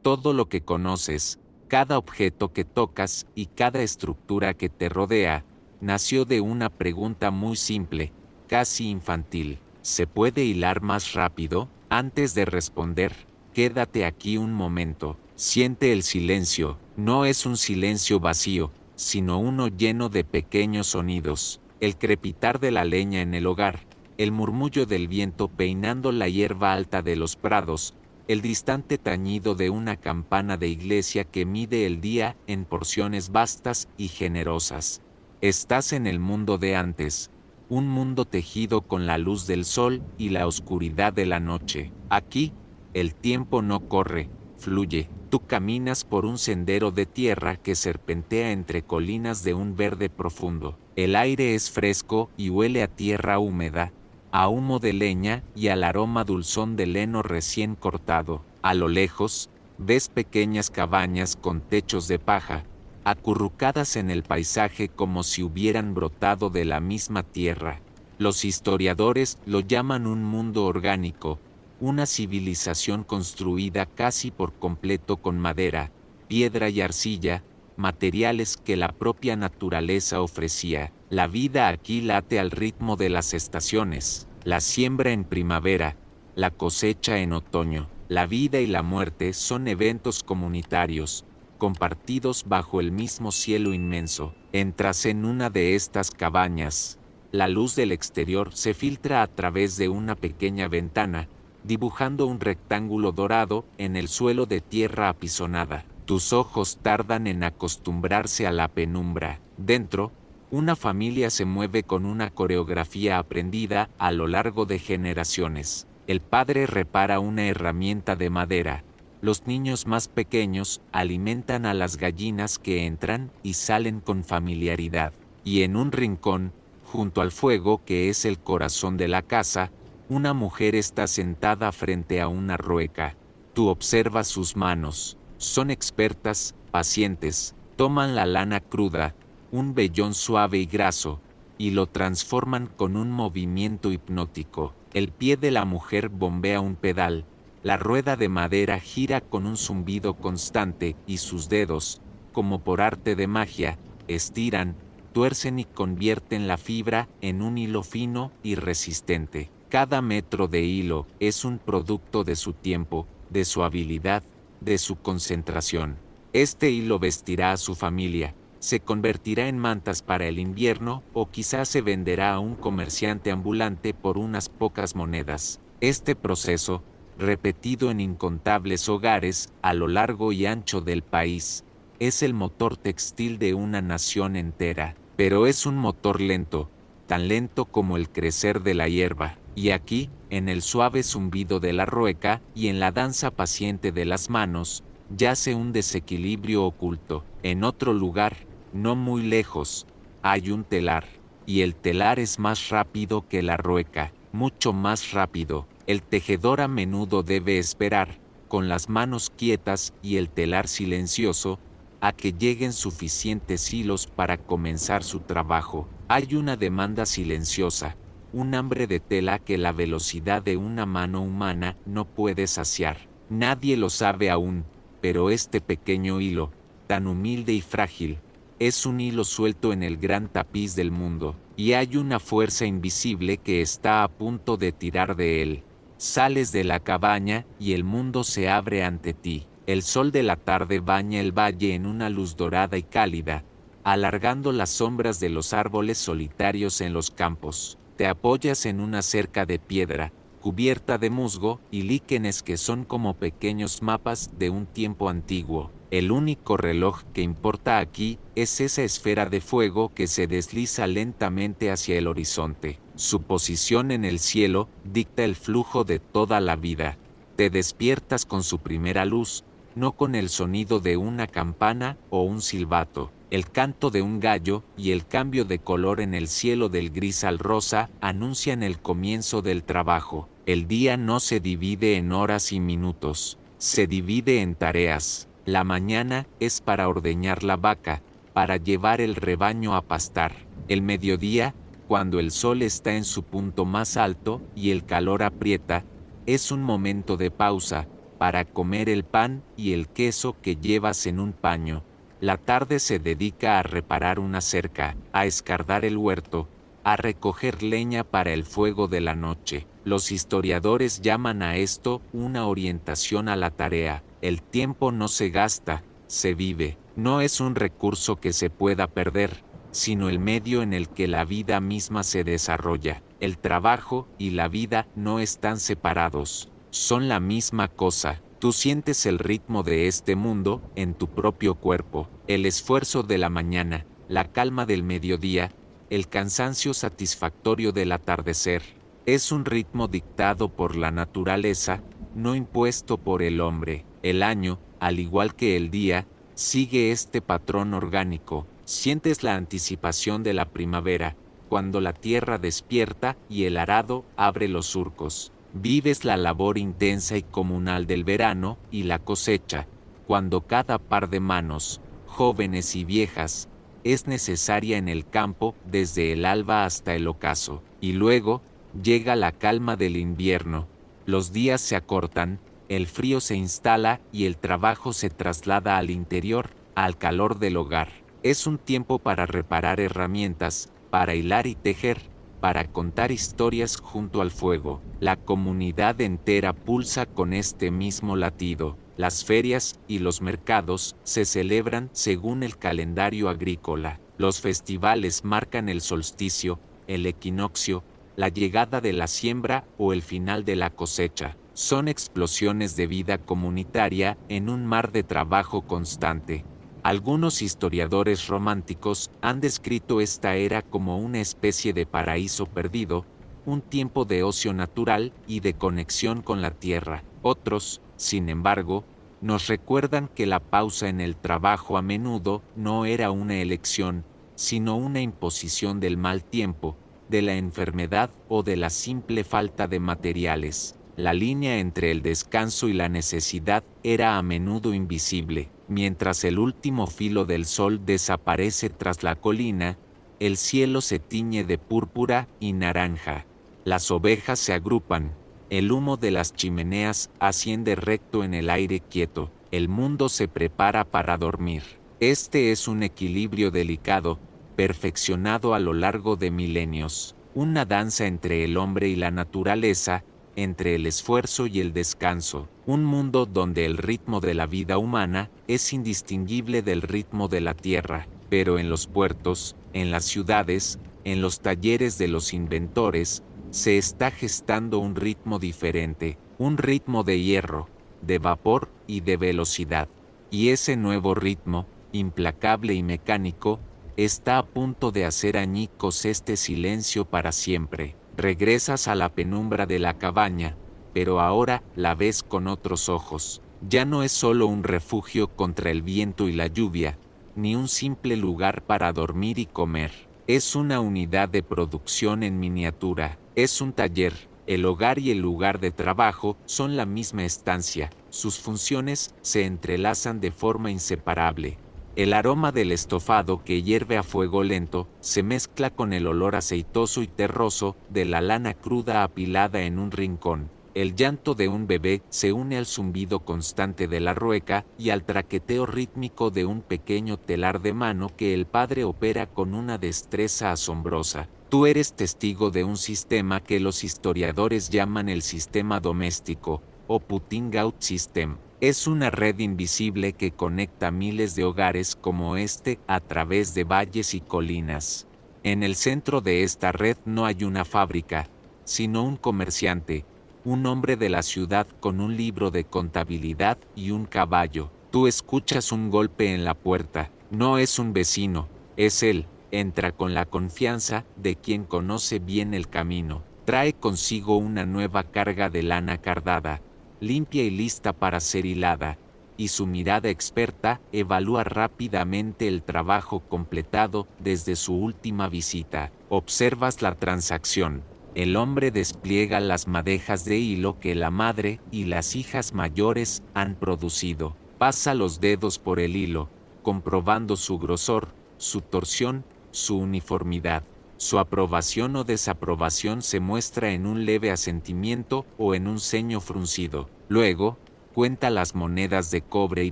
Todo lo que conoces, cada objeto que tocas y cada estructura que te rodea, nació de una pregunta muy simple, casi infantil. ¿Se puede hilar más rápido? Antes de responder, quédate aquí un momento. Siente el silencio. No es un silencio vacío, sino uno lleno de pequeños sonidos. El crepitar de la leña en el hogar, el murmullo del viento peinando la hierba alta de los prados, el distante tañido de una campana de iglesia que mide el día en porciones vastas y generosas. Estás en el mundo de antes, un mundo tejido con la luz del sol y la oscuridad de la noche. Aquí, el tiempo no corre, fluye. Tú caminas por un sendero de tierra que serpentea entre colinas de un verde profundo. El aire es fresco y huele a tierra húmeda, a humo de leña y al aroma dulzón del heno recién cortado. A lo lejos, ves pequeñas cabañas con techos de paja, acurrucadas en el paisaje como si hubieran brotado de la misma tierra. Los historiadores lo llaman un mundo orgánico, una civilización construida casi por completo con madera, piedra y arcilla, materiales que la propia naturaleza ofrecía. La vida aquí late al ritmo de las estaciones, la siembra en primavera, la cosecha en otoño. La vida y la muerte son eventos comunitarios, compartidos bajo el mismo cielo inmenso. Entras en una de estas cabañas. La luz del exterior se filtra a través de una pequeña ventana, dibujando un rectángulo dorado en el suelo de tierra apisonada. Tus ojos tardan en acostumbrarse a la penumbra. Dentro, una familia se mueve con una coreografía aprendida a lo largo de generaciones. El padre repara una herramienta de madera. Los niños más pequeños alimentan a las gallinas que entran y salen con familiaridad. Y en un rincón, junto al fuego que es el corazón de la casa, una mujer está sentada frente a una rueca. Tú observas sus manos. Son expertas, pacientes. Toman la lana cruda, un vellón suave y graso, y lo transforman con un movimiento hipnótico. El pie de la mujer bombea un pedal. La rueda de madera gira con un zumbido constante y sus dedos, como por arte de magia, estiran, tuercen y convierten la fibra en un hilo fino y resistente. Cada metro de hilo es un producto de su tiempo, de su habilidad, de su concentración. Este hilo vestirá a su familia, se convertirá en mantas para el invierno o quizás se venderá a un comerciante ambulante por unas pocas monedas. Este proceso, repetido en incontables hogares a lo largo y ancho del país, es el motor textil de una nación entera, pero es un motor lento, tan lento como el crecer de la hierba. Y aquí, en el suave zumbido de la rueca y en la danza paciente de las manos, yace un desequilibrio oculto. En otro lugar, no muy lejos, hay un telar, y el telar es más rápido que la rueca, mucho más rápido. El tejedor a menudo debe esperar, con las manos quietas y el telar silencioso, a que lleguen suficientes hilos para comenzar su trabajo. Hay una demanda silenciosa, un hambre de tela que la velocidad de una mano humana no puede saciar. Nadie lo sabe aún, pero este pequeño hilo, tan humilde y frágil, es un hilo suelto en el gran tapiz del mundo, y hay una fuerza invisible que está a punto de tirar de él. Sales de la cabaña y el mundo se abre ante ti. El sol de la tarde baña el valle en una luz dorada y cálida, alargando las sombras de los árboles solitarios en los campos. Te apoyas en una cerca de piedra, cubierta de musgo y líquenes que son como pequeños mapas de un tiempo antiguo. El único reloj que importa aquí es esa esfera de fuego que se desliza lentamente hacia el horizonte. Su posición en el cielo dicta el flujo de toda la vida. Te despiertas con su primera luz, no con el sonido de una campana o un silbato. El canto de un gallo y el cambio de color en el cielo del gris al rosa anuncian el comienzo del trabajo. El día no se divide en horas y minutos, se divide en tareas. La mañana es para ordeñar la vaca, para llevar el rebaño a pastar. El mediodía, cuando el sol está en su punto más alto y el calor aprieta, es un momento de pausa, para comer el pan y el queso que llevas en un paño. La tarde se dedica a reparar una cerca, a escardar el huerto, a recoger leña para el fuego de la noche. Los historiadores llaman a esto una orientación a la tarea. El tiempo no se gasta, se vive. No es un recurso que se pueda perder, sino el medio en el que la vida misma se desarrolla. El trabajo y la vida no están separados, son la misma cosa. Tú sientes el ritmo de este mundo en tu propio cuerpo, el esfuerzo de la mañana, la calma del mediodía, el cansancio satisfactorio del atardecer. Es un ritmo dictado por la naturaleza, no impuesto por el hombre. El año, al igual que el día, sigue este patrón orgánico. Sientes la anticipación de la primavera, cuando la tierra despierta y el arado abre los surcos. Vives la labor intensa y comunal del verano y la cosecha, cuando cada par de manos, jóvenes y viejas, es necesaria en el campo desde el alba hasta el ocaso. Y luego, llega la calma del invierno, los días se acortan, el frío se instala y el trabajo se traslada al interior, al calor del hogar. Es un tiempo para reparar herramientas, para hilar y tejer, para contar historias junto al fuego. La comunidad entera pulsa con este mismo latido. Las ferias y los mercados se celebran según el calendario agrícola. Los festivales marcan el solsticio, el equinoccio, la llegada de la siembra o el final de la cosecha. Son explosiones de vida comunitaria en un mar de trabajo constante. Algunos historiadores románticos han descrito esta era como una especie de paraíso perdido, un tiempo de ocio natural y de conexión con la tierra. Otros, sin embargo, nos recuerdan que la pausa en el trabajo a menudo no era una elección, sino una imposición del mal tiempo, de la enfermedad o de la simple falta de materiales. La línea entre el descanso y la necesidad era a menudo invisible. Mientras el último filo del sol desaparece tras la colina, el cielo se tiñe de púrpura y naranja. Las ovejas se agrupan, el humo de las chimeneas asciende recto en el aire quieto, el mundo se prepara para dormir. Este es un equilibrio delicado, perfeccionado a lo largo de milenios, una danza entre el hombre y la naturaleza, entre el esfuerzo y el descanso, un mundo donde el ritmo de la vida humana es indistinguible del ritmo de la tierra, pero en los puertos, en las ciudades, en los talleres de los inventores, se está gestando un ritmo diferente, un ritmo de hierro, de vapor y de velocidad. Y ese nuevo ritmo, implacable y mecánico, está a punto de hacer añicos este silencio para siempre. Regresas a la penumbra de la cabaña, pero ahora la ves con otros ojos. Ya no es solo un refugio contra el viento y la lluvia, ni un simple lugar para dormir y comer. Es una unidad de producción en miniatura, es un taller. El hogar y el lugar de trabajo son la misma estancia, sus funciones se entrelazan de forma inseparable. El aroma del estofado que hierve a fuego lento se mezcla con el olor aceitoso y terroso de la lana cruda apilada en un rincón. El llanto de un bebé se une al zumbido constante de la rueca y al traqueteo rítmico de un pequeño telar de mano que el padre opera con una destreza asombrosa. Tú eres testigo de un sistema que los historiadores llaman el sistema doméstico, o putting out system. Es una red invisible que conecta miles de hogares como este a través de valles y colinas. En el centro de esta red no hay una fábrica, sino un comerciante, un hombre de la ciudad con un libro de contabilidad y un caballo. Tú escuchas un golpe en la puerta, no es un vecino, es él. Entra con la confianza de quien conoce bien el camino. Trae consigo una nueva carga de lana cardada, limpia y lista para ser hilada, y su mirada experta evalúa rápidamente el trabajo completado desde su última visita. Observas la transacción. El hombre despliega las madejas de hilo que la madre y las hijas mayores han producido. Pasa los dedos por el hilo, comprobando su grosor, su torsión, su uniformidad. Su aprobación o desaprobación se muestra en un leve asentimiento o en un ceño fruncido. Luego, cuenta las monedas de cobre y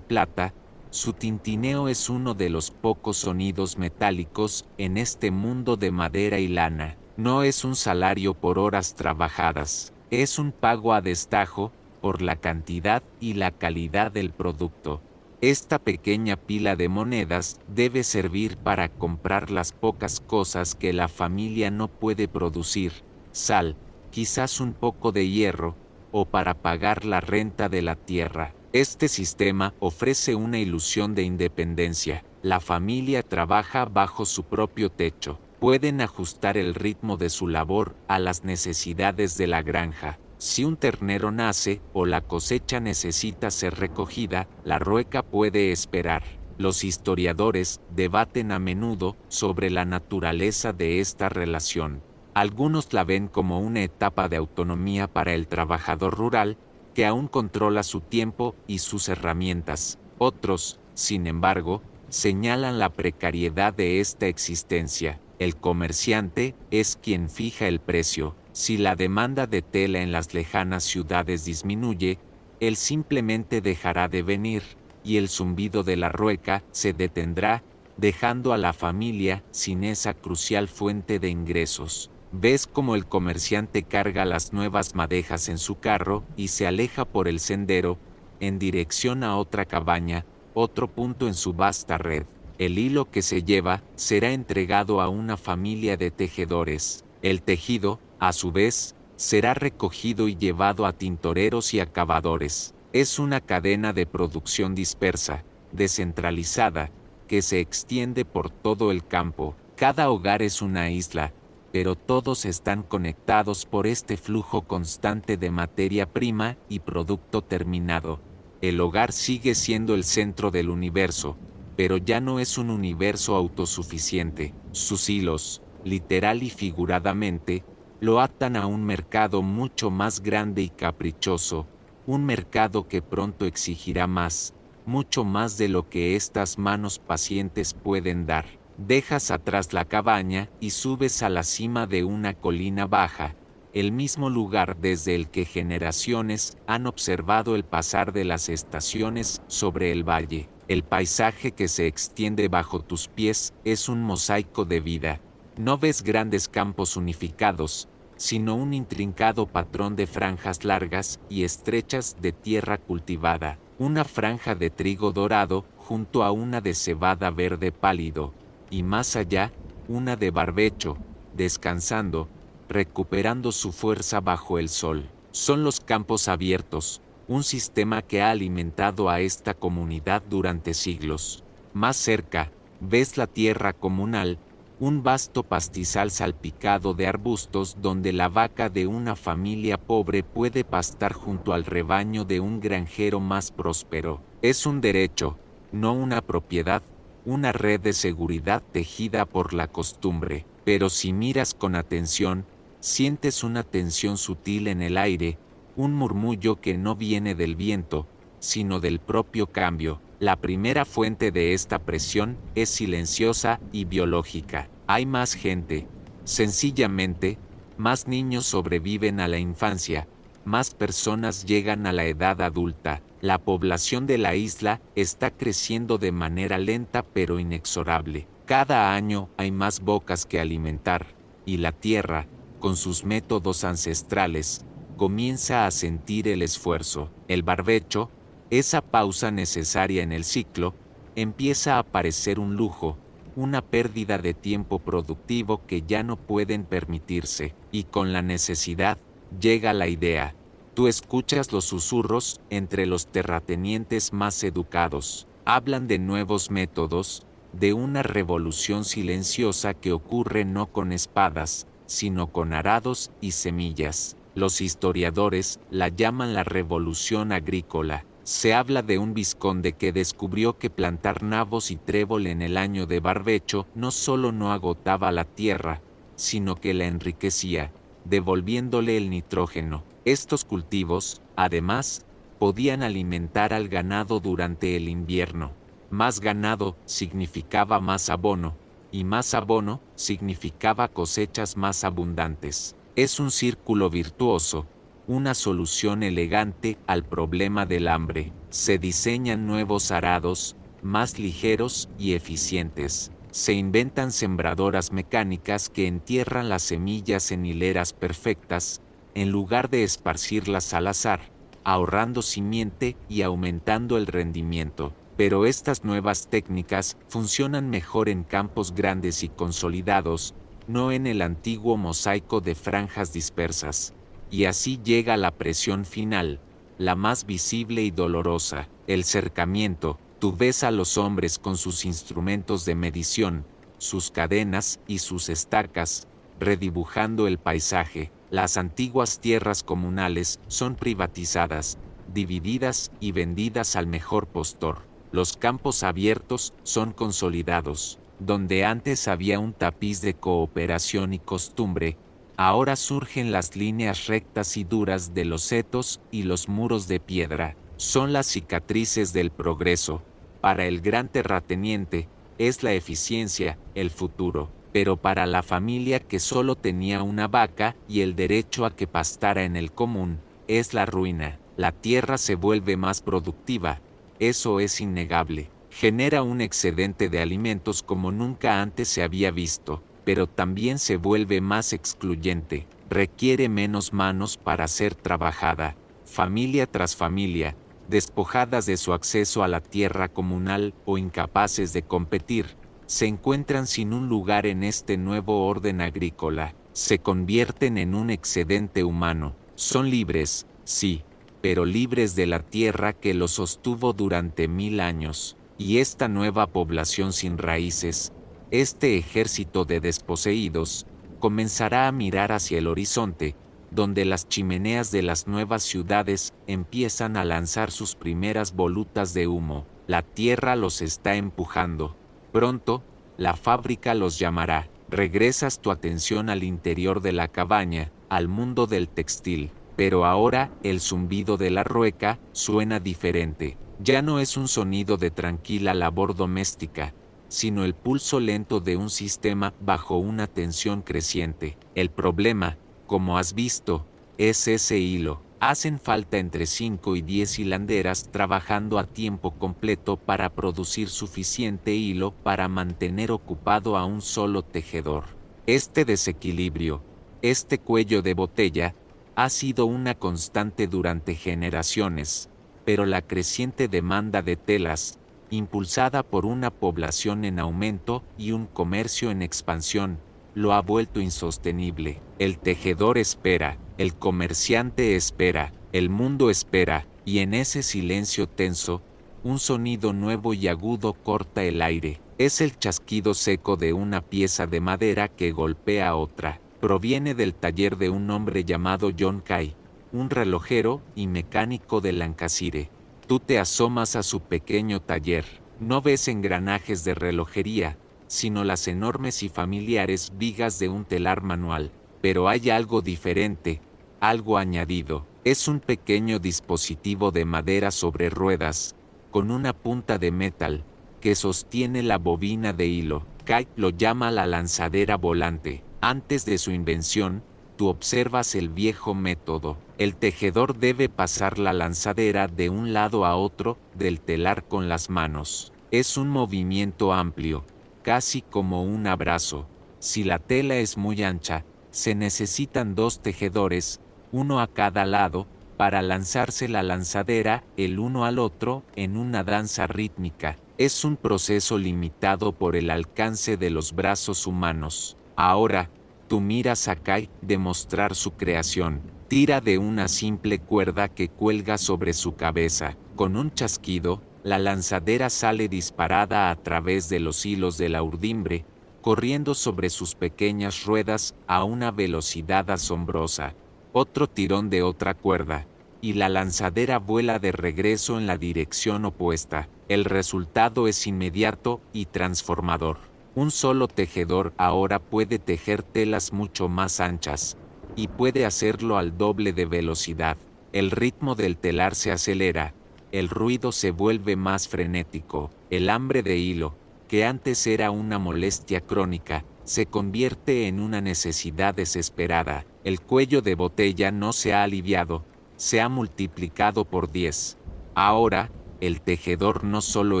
plata, su tintineo es uno de los pocos sonidos metálicos en este mundo de madera y lana. No es un salario por horas trabajadas, es un pago a destajo por la cantidad y la calidad del producto. Esta pequeña pila de monedas debe servir para comprar las pocas cosas que la familia no puede producir: sal, quizás un poco de hierro, o para pagar la renta de la tierra. Este sistema ofrece una ilusión de independencia. La familia trabaja bajo su propio techo. Pueden ajustar el ritmo de su labor a las necesidades de la granja. Si un ternero nace o la cosecha necesita ser recogida, la rueca puede esperar. Los historiadores debaten a menudo sobre la naturaleza de esta relación. Algunos la ven como una etapa de autonomía para el trabajador rural, que aún controla su tiempo y sus herramientas. Otros, sin embargo, señalan la precariedad de esta existencia. El comerciante es quien fija el precio. Si la demanda de tela en las lejanas ciudades disminuye, él simplemente dejará de venir, y el zumbido de la rueca se detendrá, dejando a la familia sin esa crucial fuente de ingresos. Ves cómo el comerciante carga las nuevas madejas en su carro y se aleja por el sendero, en dirección a otra cabaña, otro punto en su vasta red. El hilo que se lleva será entregado a una familia de tejedores. El tejido, a su vez, será recogido y llevado a tintoreros y acabadores. Es una cadena de producción dispersa, descentralizada, que se extiende por todo el campo. Cada hogar es una isla, pero todos están conectados por este flujo constante de materia prima y producto terminado. El hogar sigue siendo el centro del universo, pero ya no es un universo autosuficiente. Sus hilos, literal y figuradamente, lo atan a un mercado mucho más grande y caprichoso, un mercado que pronto exigirá más, mucho más de lo que estas manos pacientes pueden dar. Dejas atrás la cabaña y subes a la cima de una colina baja, el mismo lugar desde el que generaciones han observado el pasar de las estaciones sobre el valle. El paisaje que se extiende bajo tus pies es un mosaico de vida. No ves grandes campos unificados, sino un intrincado patrón de franjas largas y estrechas de tierra cultivada. Una franja de trigo dorado junto a una de cebada verde pálido, y más allá, una de barbecho, descansando, recuperando su fuerza bajo el sol. Son los campos abiertos, un sistema que ha alimentado a esta comunidad durante siglos. Más cerca, ves la tierra comunal, un vasto pastizal salpicado de arbustos donde la vaca de una familia pobre puede pastar junto al rebaño de un granjero más próspero. Es un derecho, no una propiedad, una red de seguridad tejida por la costumbre. Pero si miras con atención, sientes una tensión sutil en el aire, un murmullo que no viene del viento, sino del propio cambio. La primera fuente de esta presión es silenciosa y biológica. Hay más gente. Sencillamente, más niños sobreviven a la infancia, más personas llegan a la edad adulta. La población de la isla está creciendo de manera lenta pero inexorable. Cada año hay más bocas que alimentar, y la tierra, con sus métodos ancestrales, comienza a sentir el esfuerzo. El barbecho, esa pausa necesaria en el ciclo, empieza a parecer un lujo, una pérdida de tiempo productivo que ya no pueden permitirse, y con la necesidad, llega la idea. Tú escuchas los susurros entre los terratenientes más educados. Hablan de nuevos métodos, de una revolución silenciosa que ocurre no con espadas, sino con arados y semillas. Los historiadores la llaman la revolución agrícola. Se habla de un vizconde que descubrió que plantar nabos y trébol en el año de barbecho no solo no agotaba la tierra, sino que la enriquecía, devolviéndole el nitrógeno. Estos cultivos, además, podían alimentar al ganado durante el invierno. Más ganado significaba más abono, y más abono significaba cosechas más abundantes. Es un círculo virtuoso, una solución elegante al problema del hambre. Se diseñan nuevos arados, más ligeros y eficientes. Se inventan sembradoras mecánicas que entierran las semillas en hileras perfectas, en lugar de esparcirlas al azar, ahorrando simiente y aumentando el rendimiento. Pero estas nuevas técnicas funcionan mejor en campos grandes y consolidados, no en el antiguo mosaico de franjas dispersas. Y así llega la presión final, la más visible y dolorosa, el cercamiento. Tú ves a los hombres con sus instrumentos de medición, sus cadenas y sus estacas, redibujando el paisaje. Las antiguas tierras comunales son privatizadas, divididas y vendidas al mejor postor. Los campos abiertos son consolidados. Donde antes había un tapiz de cooperación y costumbre, ahora surgen las líneas rectas y duras de los setos y los muros de piedra. Son las cicatrices del progreso. Para el gran terrateniente, es la eficiencia, el futuro. Pero para la familia que solo tenía una vaca y el derecho a que pastara en el común, es la ruina. La tierra se vuelve más productiva. Eso es innegable. Genera un excedente de alimentos como nunca antes se había visto, pero también se vuelve más excluyente. Requiere menos manos para ser trabajada. Familia tras familia, despojadas de su acceso a la tierra comunal o incapaces de competir, se encuentran sin un lugar en este nuevo orden agrícola. Se convierten en un excedente humano. Son libres, sí, pero libres de la tierra que los sostuvo durante 1000 años. Y esta nueva población sin raíces, este ejército de desposeídos, comenzará a mirar hacia el horizonte, donde las chimeneas de las nuevas ciudades empiezan a lanzar sus primeras volutas de humo. La tierra los está empujando. Pronto, la fábrica los llamará. Regresas tu atención al interior de la cabaña, al mundo del textil. Pero ahora el zumbido de la rueca suena diferente. Ya no es un sonido de tranquila labor doméstica, sino el pulso lento de un sistema bajo una tensión creciente. El problema, como has visto, es ese hilo. Hacen falta entre 5 y 10 hilanderas trabajando a tiempo completo para producir suficiente hilo para mantener ocupado a un solo tejedor. Este desequilibrio, este cuello de botella, ha sido una constante durante generaciones, pero la creciente demanda de telas, impulsada por una población en aumento y un comercio en expansión, lo ha vuelto insostenible. El tejedor espera, el comerciante espera, el mundo espera, y en ese silencio tenso, un sonido nuevo y agudo corta el aire. Es el chasquido seco de una pieza de madera que golpea otra. Proviene del taller de un hombre llamado John Kay, un relojero y mecánico de Lancashire. Tú te asomas a su pequeño taller. No ves engranajes de relojería, sino las enormes y familiares vigas de un telar manual. Pero hay algo diferente, algo añadido. Es un pequeño dispositivo de madera sobre ruedas, con una punta de metal, que sostiene la bobina de hilo. Kay lo llama la lanzadera volante. Antes de su invención, tú observas el viejo método. El tejedor debe pasar la lanzadera de un lado a otro del telar con las manos. Es un movimiento amplio, casi como un abrazo. Si la tela es muy ancha, se necesitan 2 tejedores, uno a cada lado, para lanzarse la lanzadera el uno al otro en una danza rítmica. Es un proceso limitado por el alcance de los brazos humanos. Ahora, tú miras a Kay demostrar su creación. Tira de una simple cuerda que cuelga sobre su cabeza. Con un chasquido, la lanzadera sale disparada a través de los hilos de la urdimbre, corriendo sobre sus pequeñas ruedas a una velocidad asombrosa. Otro tirón de otra cuerda, y la lanzadera vuela de regreso en la dirección opuesta. El resultado es inmediato y transformador. Un solo tejedor ahora puede tejer telas mucho más anchas, y puede hacerlo al doble de velocidad. El ritmo del telar se acelera, el ruido se vuelve más frenético. El hambre de hilo, que antes era una molestia crónica, se convierte en una necesidad desesperada. El cuello de botella no se ha aliviado, se ha multiplicado por 10. Ahora, el tejedor no solo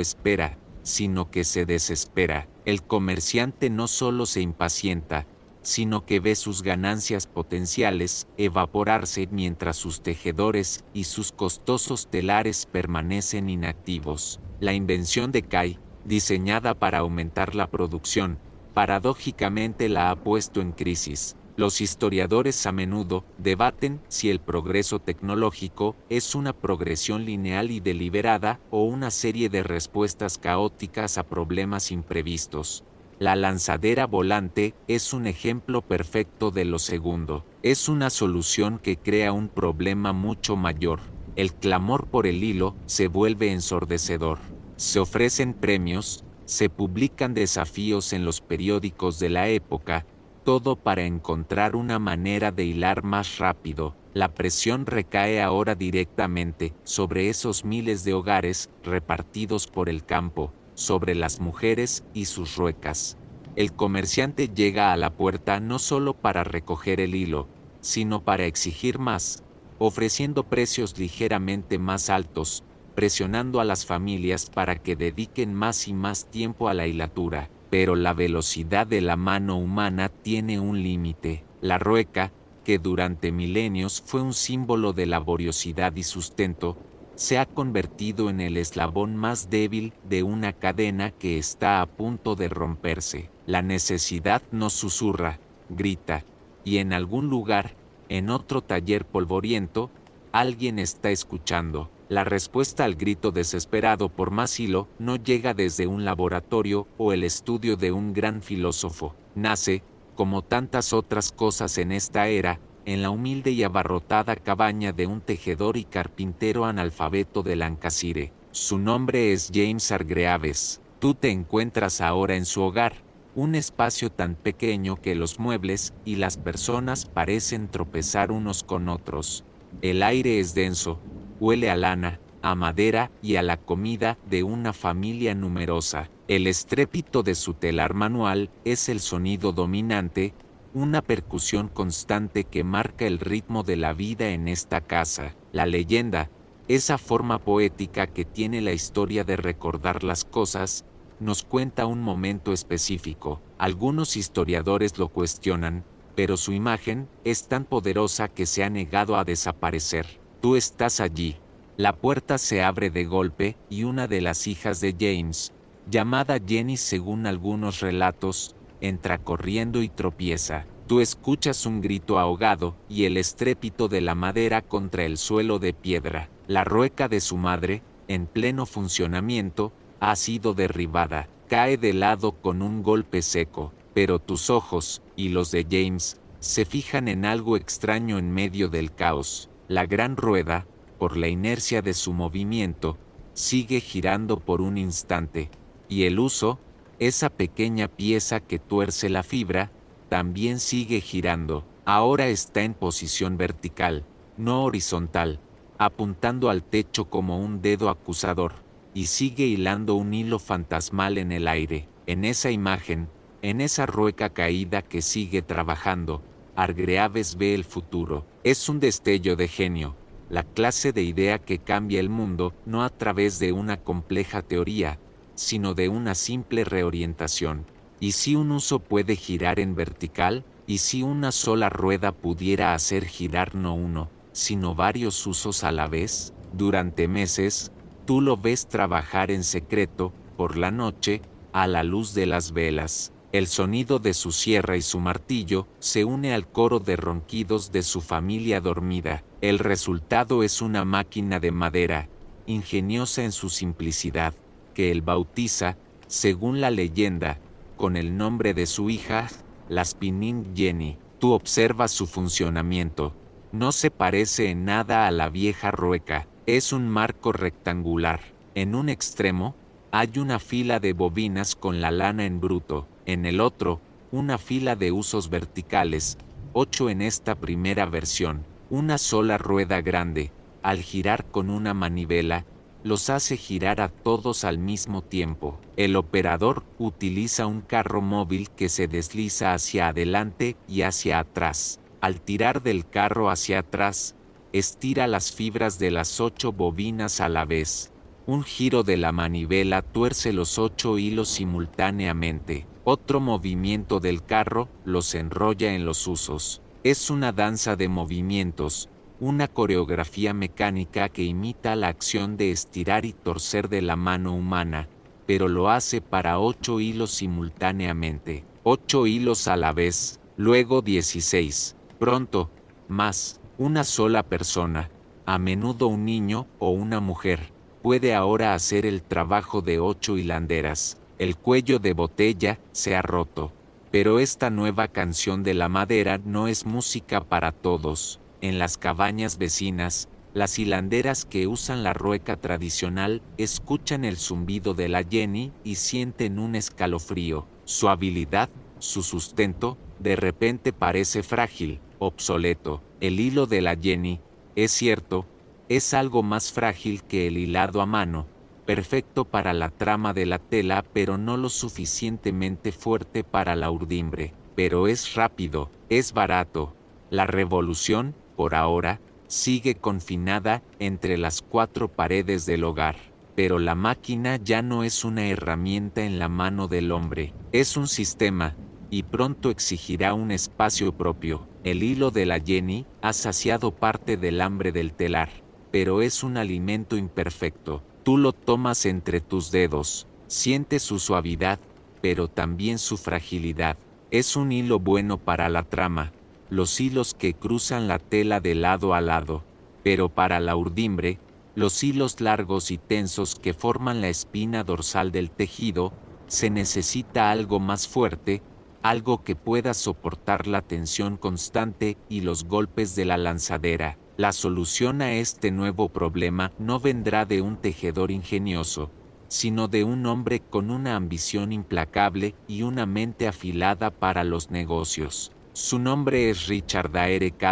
espera, sino que se desespera. El comerciante no solo se impacienta, sino que ve sus ganancias potenciales evaporarse mientras sus tejedores y sus costosos telares permanecen inactivos. La invención de Kai, diseñada para aumentar la producción, paradójicamente la ha puesto en crisis. Los historiadores a menudo debaten si el progreso tecnológico es una progresión lineal y deliberada o una serie de respuestas caóticas a problemas imprevistos. La lanzadera volante es un ejemplo perfecto de lo segundo. Es una solución que crea un problema mucho mayor. El clamor por el hilo se vuelve ensordecedor. Se ofrecen premios, se publican desafíos en los periódicos de la época, todo para encontrar una manera de hilar más rápido. La presión recae ahora directamente sobre esos miles de hogares repartidos por el campo, sobre las mujeres y sus ruecas. El comerciante llega a la puerta no solo para recoger el hilo, sino para exigir más, ofreciendo precios ligeramente más altos, presionando a las familias para que dediquen más y más tiempo a la hilatura. Pero la velocidad de la mano humana tiene un límite. La rueca, que durante milenios fue un símbolo de laboriosidad y sustento, se ha convertido en el eslabón más débil de una cadena que está a punto de romperse. La necesidad nos susurra, grita, y en algún lugar, en otro taller polvoriento, alguien está escuchando. La respuesta al grito desesperado por más hilo no llega desde un laboratorio o el estudio de un gran filósofo. Nace, como tantas otras cosas en esta era, en la humilde y abarrotada cabaña de un tejedor y carpintero analfabeto de Lancashire. Su nombre es James Hargreaves. Tú te encuentras ahora en su hogar, un espacio tan pequeño que los muebles y las personas parecen tropezar unos con otros. El aire es denso, huele a lana, a madera y a la comida de una familia numerosa. El estrépito de su telar manual es el sonido dominante, una percusión constante que marca el ritmo de la vida en esta casa. La leyenda, esa forma poética que tiene la historia de recordar las cosas, nos cuenta un momento específico. Algunos historiadores lo cuestionan, pero su imagen es tan poderosa que se ha negado a desaparecer. Tú estás allí. La puerta se abre de golpe y una de las hijas de James, llamada Jenny según algunos relatos, entra corriendo y tropieza. Tú escuchas un grito ahogado y el estrépito de la madera contra el suelo de piedra. La rueca de su madre, en pleno funcionamiento, ha sido derribada. Cae de lado con un golpe seco, pero tus ojos, y los de James, se fijan en algo extraño en medio del caos. La gran rueda, por la inercia de su movimiento, sigue girando por un instante, y el uso, esa pequeña pieza que tuerce la fibra, también sigue girando. Ahora está en posición vertical, no horizontal, apuntando al techo como un dedo acusador, y sigue hilando un hilo fantasmal en el aire. En esa imagen, en esa rueca caída que sigue trabajando, Hargreaves ve el futuro. Es un destello de genio, la clase de idea que cambia el mundo no a través de una compleja teoría, sino de una simple reorientación. ¿Y si un uso puede girar en vertical? ¿Y si una sola rueda pudiera hacer girar no uno, sino varios usos a la vez? Durante meses, tú lo ves trabajar en secreto, por la noche, a la luz de las velas. El sonido de su sierra y su martillo se une al coro de ronquidos de su familia dormida. El resultado es una máquina de madera, ingeniosa en su simplicidad, que él bautiza, según la leyenda, con el nombre de su hija, la Spinning Jenny. Tú observas su funcionamiento. No se parece en nada a la vieja rueca. Es un marco rectangular. En un extremo, hay una fila de bobinas con la lana en bruto. En el otro, una fila de usos verticales, 8 en esta primera versión. Una sola rueda grande, al girar con una manivela, los hace girar a todos al mismo tiempo. El operador utiliza un carro móvil que se desliza hacia adelante y hacia atrás. Al tirar del carro hacia atrás, estira las fibras de las 8 bobinas a la vez. Un giro de la manivela tuerce los 8 hilos simultáneamente. Otro movimiento del carro los enrolla en los usos. Es una danza de movimientos, una coreografía mecánica que imita la acción de estirar y torcer de la mano humana, pero lo hace para 8 hilos simultáneamente. 8 hilos a la vez, luego 16. Pronto, más, una sola persona, a menudo un niño o una mujer, puede ahora hacer el trabajo de 8 hilanderas. El cuello de botella se ha roto. Pero esta nueva canción de la madera no es música para todos. En las cabañas vecinas, las hilanderas que usan la rueca tradicional escuchan el zumbido de la Jenny y sienten un escalofrío. Su habilidad, su sustento, de repente parece frágil, obsoleto. El hilo de la Jenny, es cierto, es algo más frágil que el hilado a mano, perfecto para la trama de la tela pero no lo suficientemente fuerte para la urdimbre. Pero es rápido, es barato. La revolución, por ahora, sigue confinada entre las 4 paredes del hogar. Pero la máquina ya no es una herramienta en la mano del hombre, es un sistema, y pronto exigirá un espacio propio. El hilo de la Jenny ha saciado parte del hambre del telar, pero es un alimento imperfecto. Tú lo tomas entre tus dedos, sientes su suavidad, pero también su fragilidad. Es un hilo bueno para la trama, los hilos que cruzan la tela de lado a lado, pero para la urdimbre, los hilos largos y tensos que forman la espina dorsal del tejido, se necesita algo más fuerte, algo que pueda soportar la tensión constante y los golpes de la lanzadera. La solución a este nuevo problema no vendrá de un tejedor ingenioso, sino de un hombre con una ambición implacable y una mente afilada para los negocios. Su nombre es Richard Arkwright,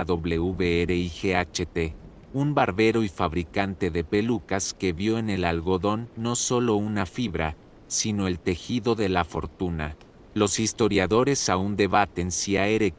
un barbero y fabricante de pelucas que vio en el algodón no solo una fibra, sino el tejido de la fortuna. Los historiadores aún debaten si Arkwright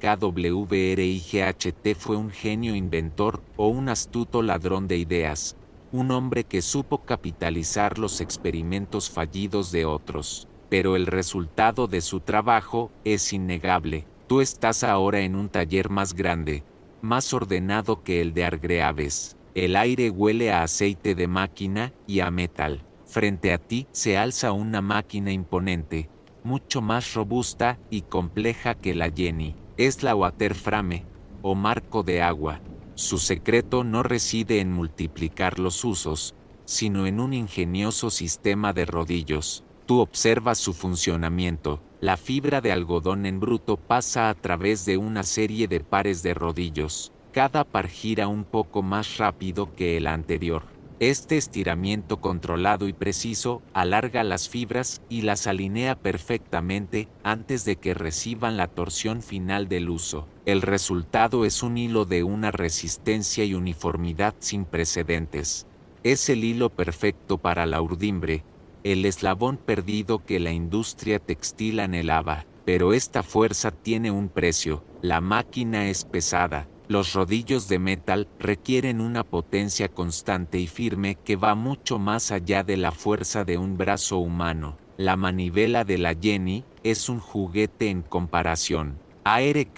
fue un genio inventor o un astuto ladrón de ideas, un hombre que supo capitalizar los experimentos fallidos de otros. Pero el resultado de su trabajo es innegable. Tú estás ahora en un taller más grande, más ordenado que el de Hargreaves. El aire huele a aceite de máquina y a metal. Frente a ti se alza una máquina imponente, mucho más robusta y compleja que la Jenny. Es la waterframe, o marco de agua. Su secreto no reside en multiplicar los usos, sino en un ingenioso sistema de rodillos. Tú observas su funcionamiento. La fibra de algodón en bruto pasa a través de una serie de pares de rodillos. Cada par gira un poco más rápido que el anterior. Este estiramiento controlado y preciso alarga las fibras y las alinea perfectamente antes de que reciban la torsión final del uso. El resultado es un hilo de una resistencia y uniformidad sin precedentes. Es el hilo perfecto para la urdimbre, el eslabón perdido que la industria textil anhelaba. Pero esta fuerza tiene un precio. La máquina es pesada. Los rodillos de metal requieren una potencia constante y firme que va mucho más allá de la fuerza de un brazo humano. La manivela de la Jenny es un juguete en comparación. Arkwright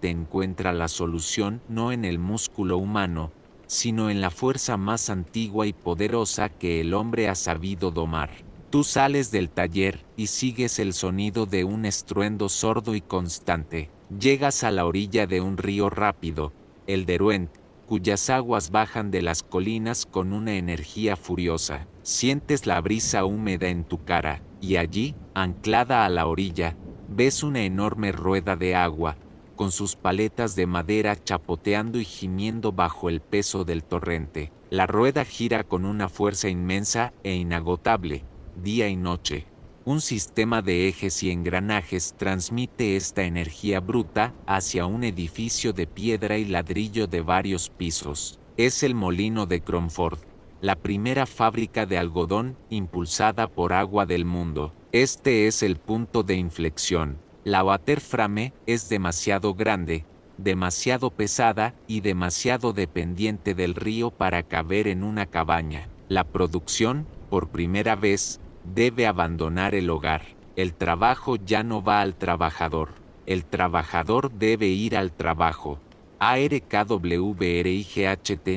encuentra la solución no en el músculo humano, sino en la fuerza más antigua y poderosa que el hombre ha sabido domar. Tú sales del taller y sigues el sonido de un estruendo sordo y constante. Llegas a la orilla de un río rápido, el Derwent, cuyas aguas bajan de las colinas con una energía furiosa. Sientes la brisa húmeda en tu cara, y allí, anclada a la orilla, ves una enorme rueda de agua, con sus paletas de madera chapoteando y gimiendo bajo el peso del torrente. La rueda gira con una fuerza inmensa e inagotable, día y noche. Un sistema de ejes y engranajes transmite esta energía bruta hacia un edificio de piedra y ladrillo de varios pisos. Es el molino de Cromford, la primera fábrica de algodón impulsada por agua del mundo. Este es el punto de inflexión. La waterframe es demasiado grande, demasiado pesada y demasiado dependiente del río para caber en una cabaña. La producción, por primera vez, debe abandonar el hogar. El trabajo ya no va al trabajador. El trabajador debe ir al trabajo. ARKWRIGHT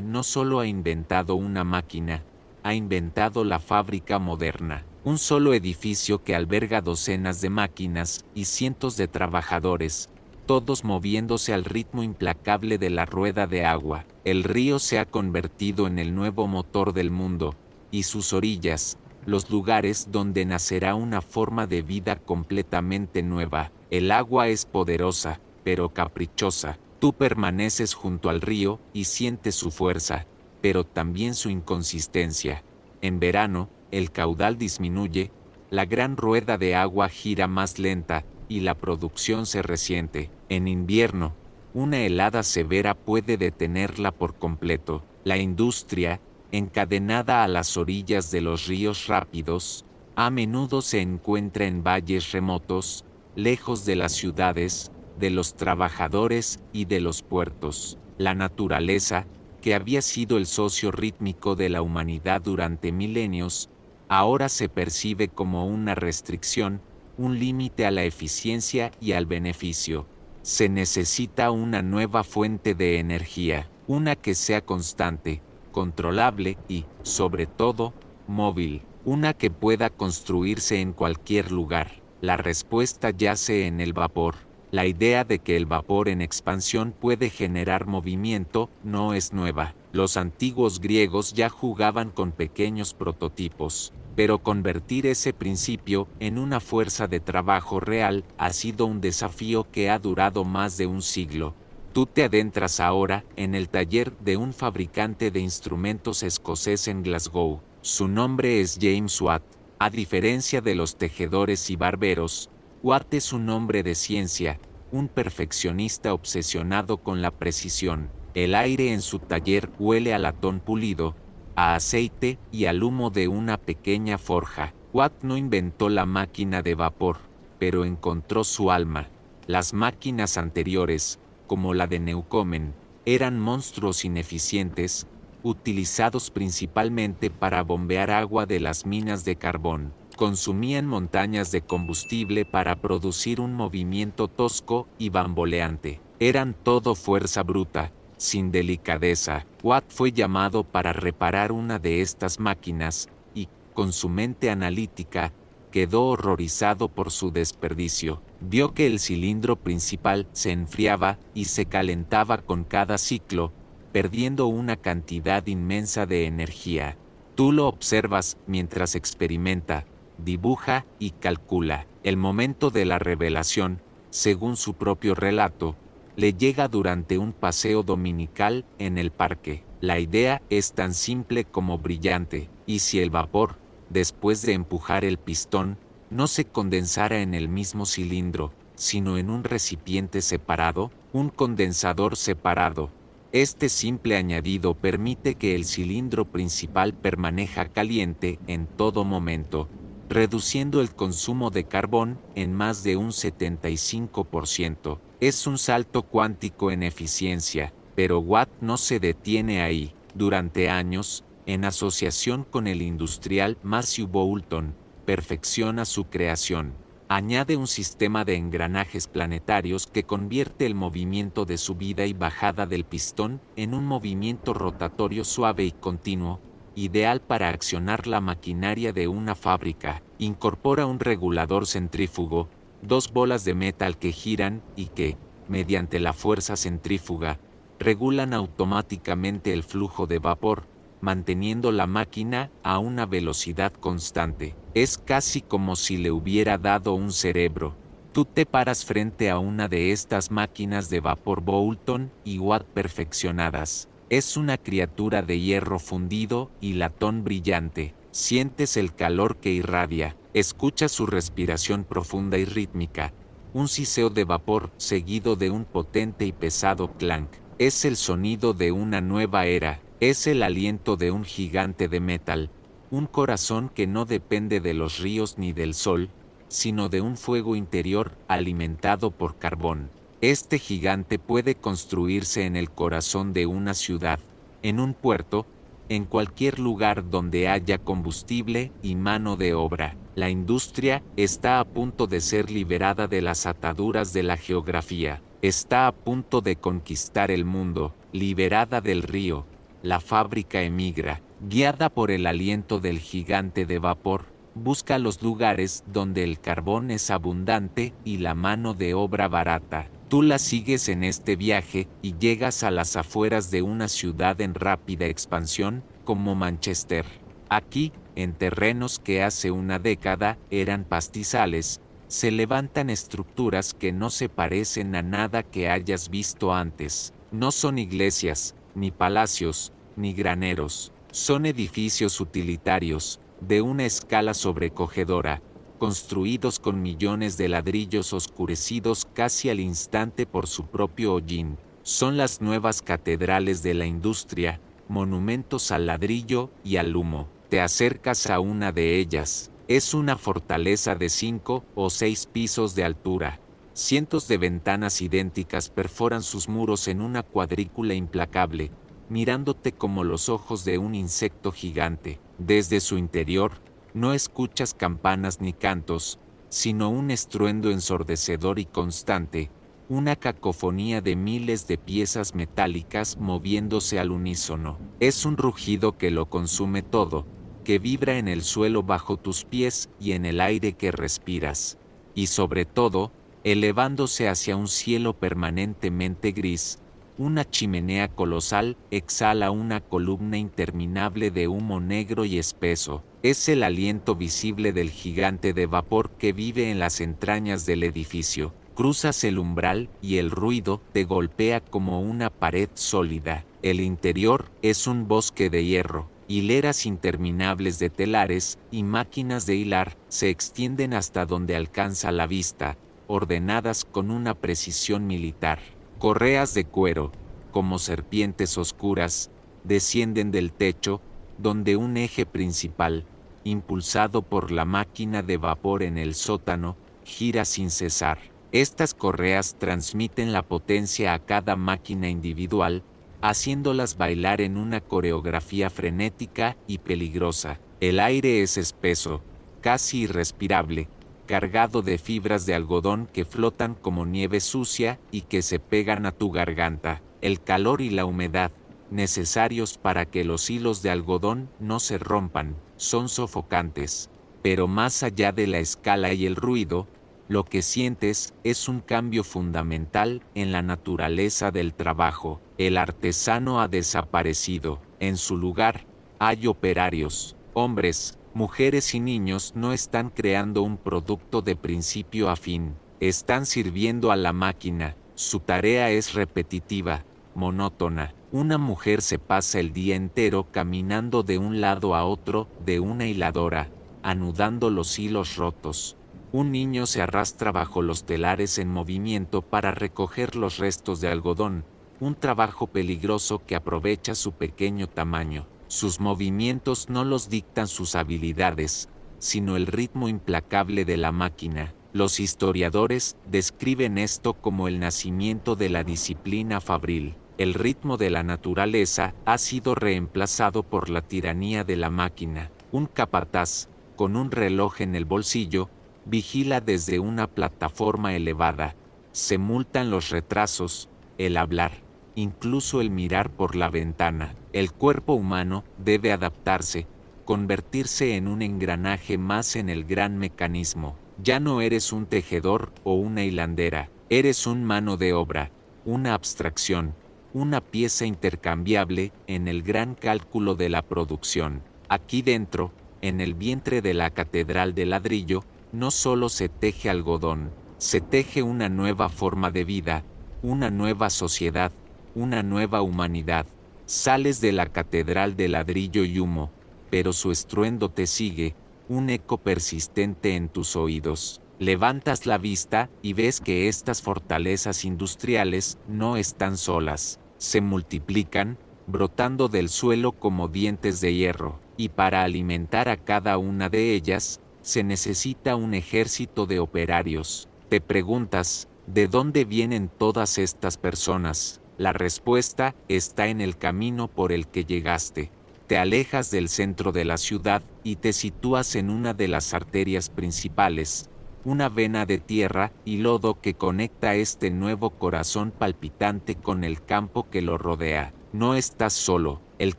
no solo ha inventado una máquina, ha inventado la fábrica moderna. Un solo edificio que alberga docenas de máquinas y cientos de trabajadores, todos moviéndose al ritmo implacable de la rueda de agua. El río se ha convertido en el nuevo motor del mundo, y sus orillas, los lugares donde nacerá una forma de vida completamente nueva. El agua es poderosa, pero caprichosa. Tú permaneces junto al río y sientes su fuerza, pero también su inconsistencia. En verano, el caudal disminuye, la gran rueda de agua gira más lenta, y la producción se resiente. En invierno, una helada severa puede detenerla por completo. La industria, encadenada a las orillas de los ríos rápidos, a menudo se encuentra en valles remotos, lejos de las ciudades, de los trabajadores y de los puertos. La naturaleza, que había sido el socio rítmico de la humanidad durante milenios, ahora se percibe como una restricción, un límite a la eficiencia y al beneficio. Se necesita una nueva fuente de energía, una que sea constante, controlable y, sobre todo, móvil, una que pueda construirse en cualquier lugar. La respuesta yace en el vapor. La idea de que el vapor en expansión puede generar movimiento no es nueva. Los antiguos griegos ya jugaban con pequeños prototipos, pero convertir ese principio en una fuerza de trabajo real ha sido un desafío que ha durado más de un siglo. Tú te adentras ahora en el taller de un fabricante de instrumentos escocés en Glasgow. Su nombre es James Watt. A diferencia de los tejedores y barberos, Watt es un hombre de ciencia, un perfeccionista obsesionado con la precisión. El aire en su taller huele a latón pulido, a aceite y al humo de una pequeña forja. Watt no inventó la máquina de vapor, pero encontró su alma. Las máquinas anteriores, como la de Newcomen, eran monstruos ineficientes, utilizados principalmente para bombear agua de las minas de carbón. Consumían montañas de combustible para producir un movimiento tosco y bamboleante. Eran todo fuerza bruta, sin delicadeza. Watt fue llamado para reparar una de estas máquinas y, con su mente analítica, quedó horrorizado por su desperdicio. Vio que el cilindro principal se enfriaba y se calentaba con cada ciclo, perdiendo una cantidad inmensa de energía. Tú lo observas mientras experimenta, dibuja y calcula. El momento de la revelación, según su propio relato, le llega durante un paseo dominical en el parque. La idea es tan simple como brillante, y si el vapor, después de empujar el pistón, no se condensara en el mismo cilindro, sino en un recipiente separado, un condensador separado. Este simple añadido permite que el cilindro principal permanezca caliente en todo momento, reduciendo el consumo de carbón en más de un 75%. Es un salto cuántico en eficiencia, pero Watt no se detiene ahí. Durante años, en asociación con el industrial Matthew Boulton, perfecciona su creación. Añade un sistema de engranajes planetarios que convierte el movimiento de subida y bajada del pistón en un movimiento rotatorio suave y continuo, ideal para accionar la maquinaria de una fábrica. Incorpora un regulador centrífugo, dos bolas de metal que giran y que, mediante la fuerza centrífuga, regulan automáticamente el flujo de vapor, manteniendo la máquina a una velocidad constante. Es casi como si le hubiera dado un cerebro. Tú te paras frente a una de estas máquinas de vapor Boulton y Watt perfeccionadas. Es una criatura de hierro fundido y latón brillante. Sientes el calor que irradia, escuchas su respiración profunda y rítmica, un siseo de vapor seguido de un potente y pesado clank. Es el sonido de una nueva era, es el aliento de un gigante de metal, un corazón que no depende de los ríos ni del sol, sino de un fuego interior alimentado por carbón. Este gigante puede construirse en el corazón de una ciudad, en un puerto, en cualquier lugar donde haya combustible y mano de obra. La industria está a punto de ser liberada de las ataduras de la geografía. Está a punto de conquistar el mundo, liberada del río. La fábrica emigra, guiada por el aliento del gigante de vapor. Busca los lugares donde el carbón es abundante y la mano de obra barata. Tú la sigues en este viaje y llegas a las afueras de una ciudad en rápida expansión, como Manchester. Aquí, en terrenos que hace una década eran pastizales, se levantan estructuras que no se parecen a nada que hayas visto antes. No son iglesias, ni palacios, ni graneros. Son edificios utilitarios, de una escala sobrecogedora, construidos con millones de ladrillos oscurecidos casi al instante por su propio hollín. Son las nuevas catedrales de la industria, monumentos al ladrillo y al humo. Te acercas a una de ellas. Es una fortaleza de 5 o 6 pisos de altura. Cientos de ventanas idénticas perforan sus muros en una cuadrícula implacable, mirándote como los ojos de un insecto gigante. Desde su interior, no escuchas campanas ni cantos, sino un estruendo ensordecedor y constante, una cacofonía de miles de piezas metálicas moviéndose al unísono. Es un rugido que lo consume todo, que vibra en el suelo bajo tus pies y en el aire que respiras. Y sobre todo, elevándose hacia un cielo permanentemente gris, una chimenea colosal exhala una columna interminable de humo negro y espeso. Es el aliento visible del gigante de vapor que vive en las entrañas del edificio. Cruzas el umbral y el ruido te golpea como una pared sólida. El interior es un bosque de hierro. Hileras interminables de telares y máquinas de hilar se extienden hasta donde alcanza la vista, ordenadas con una precisión militar. Correas de cuero, como serpientes oscuras, descienden del techo, donde un eje principal, impulsado por la máquina de vapor en el sótano, gira sin cesar. Estas correas transmiten la potencia a cada máquina individual, haciéndolas bailar en una coreografía frenética y peligrosa. El aire es espeso, casi irrespirable, cargado de fibras de algodón que flotan como nieve sucia y que se pegan a tu garganta. El calor y la humedad, necesarios para que los hilos de algodón no se rompan, son sofocantes. Pero más allá de la escala y el ruido, lo que sientes es un cambio fundamental en la naturaleza del trabajo. El artesano ha desaparecido. En su lugar, hay operarios, hombres, mujeres y niños no están creando un producto de principio a fin. Están sirviendo a la máquina. Su tarea es repetitiva, monótona. Una mujer se pasa el día entero caminando de un lado a otro de una hiladora, anudando los hilos rotos. Un niño se arrastra bajo los telares en movimiento para recoger los restos de algodón, un trabajo peligroso que aprovecha su pequeño tamaño. Sus movimientos no los dictan sus habilidades, sino el ritmo implacable de la máquina. Los historiadores describen esto como el nacimiento de la disciplina fabril. El ritmo de la naturaleza ha sido reemplazado por la tiranía de la máquina. Un capataz, con un reloj en el bolsillo, vigila desde una plataforma elevada. Se multan los retrasos, el hablar, incluso el mirar por la ventana. El cuerpo humano debe adaptarse, convertirse en un engranaje más en el gran mecanismo. Ya no eres un tejedor o una hilandera, eres un mano de obra, una abstracción, una pieza intercambiable en el gran cálculo de la producción. Aquí dentro, en el vientre de la catedral de ladrillo, no solo se teje algodón, se teje una nueva forma de vida, una nueva sociedad, una nueva humanidad. Sales de la catedral de ladrillo y humo, pero su estruendo te sigue, un eco persistente en tus oídos. Levantas la vista y ves que estas fortalezas industriales no están solas, se multiplican, brotando del suelo como dientes de hierro, y para alimentar a cada una de ellas, se necesita un ejército de operarios. Te preguntas, ¿de dónde vienen todas estas personas? La respuesta está en el camino por el que llegaste. Te alejas del centro de la ciudad y te sitúas en una de las arterias principales, una vena de tierra y lodo que conecta este nuevo corazón palpitante con el campo que lo rodea. No estás solo, el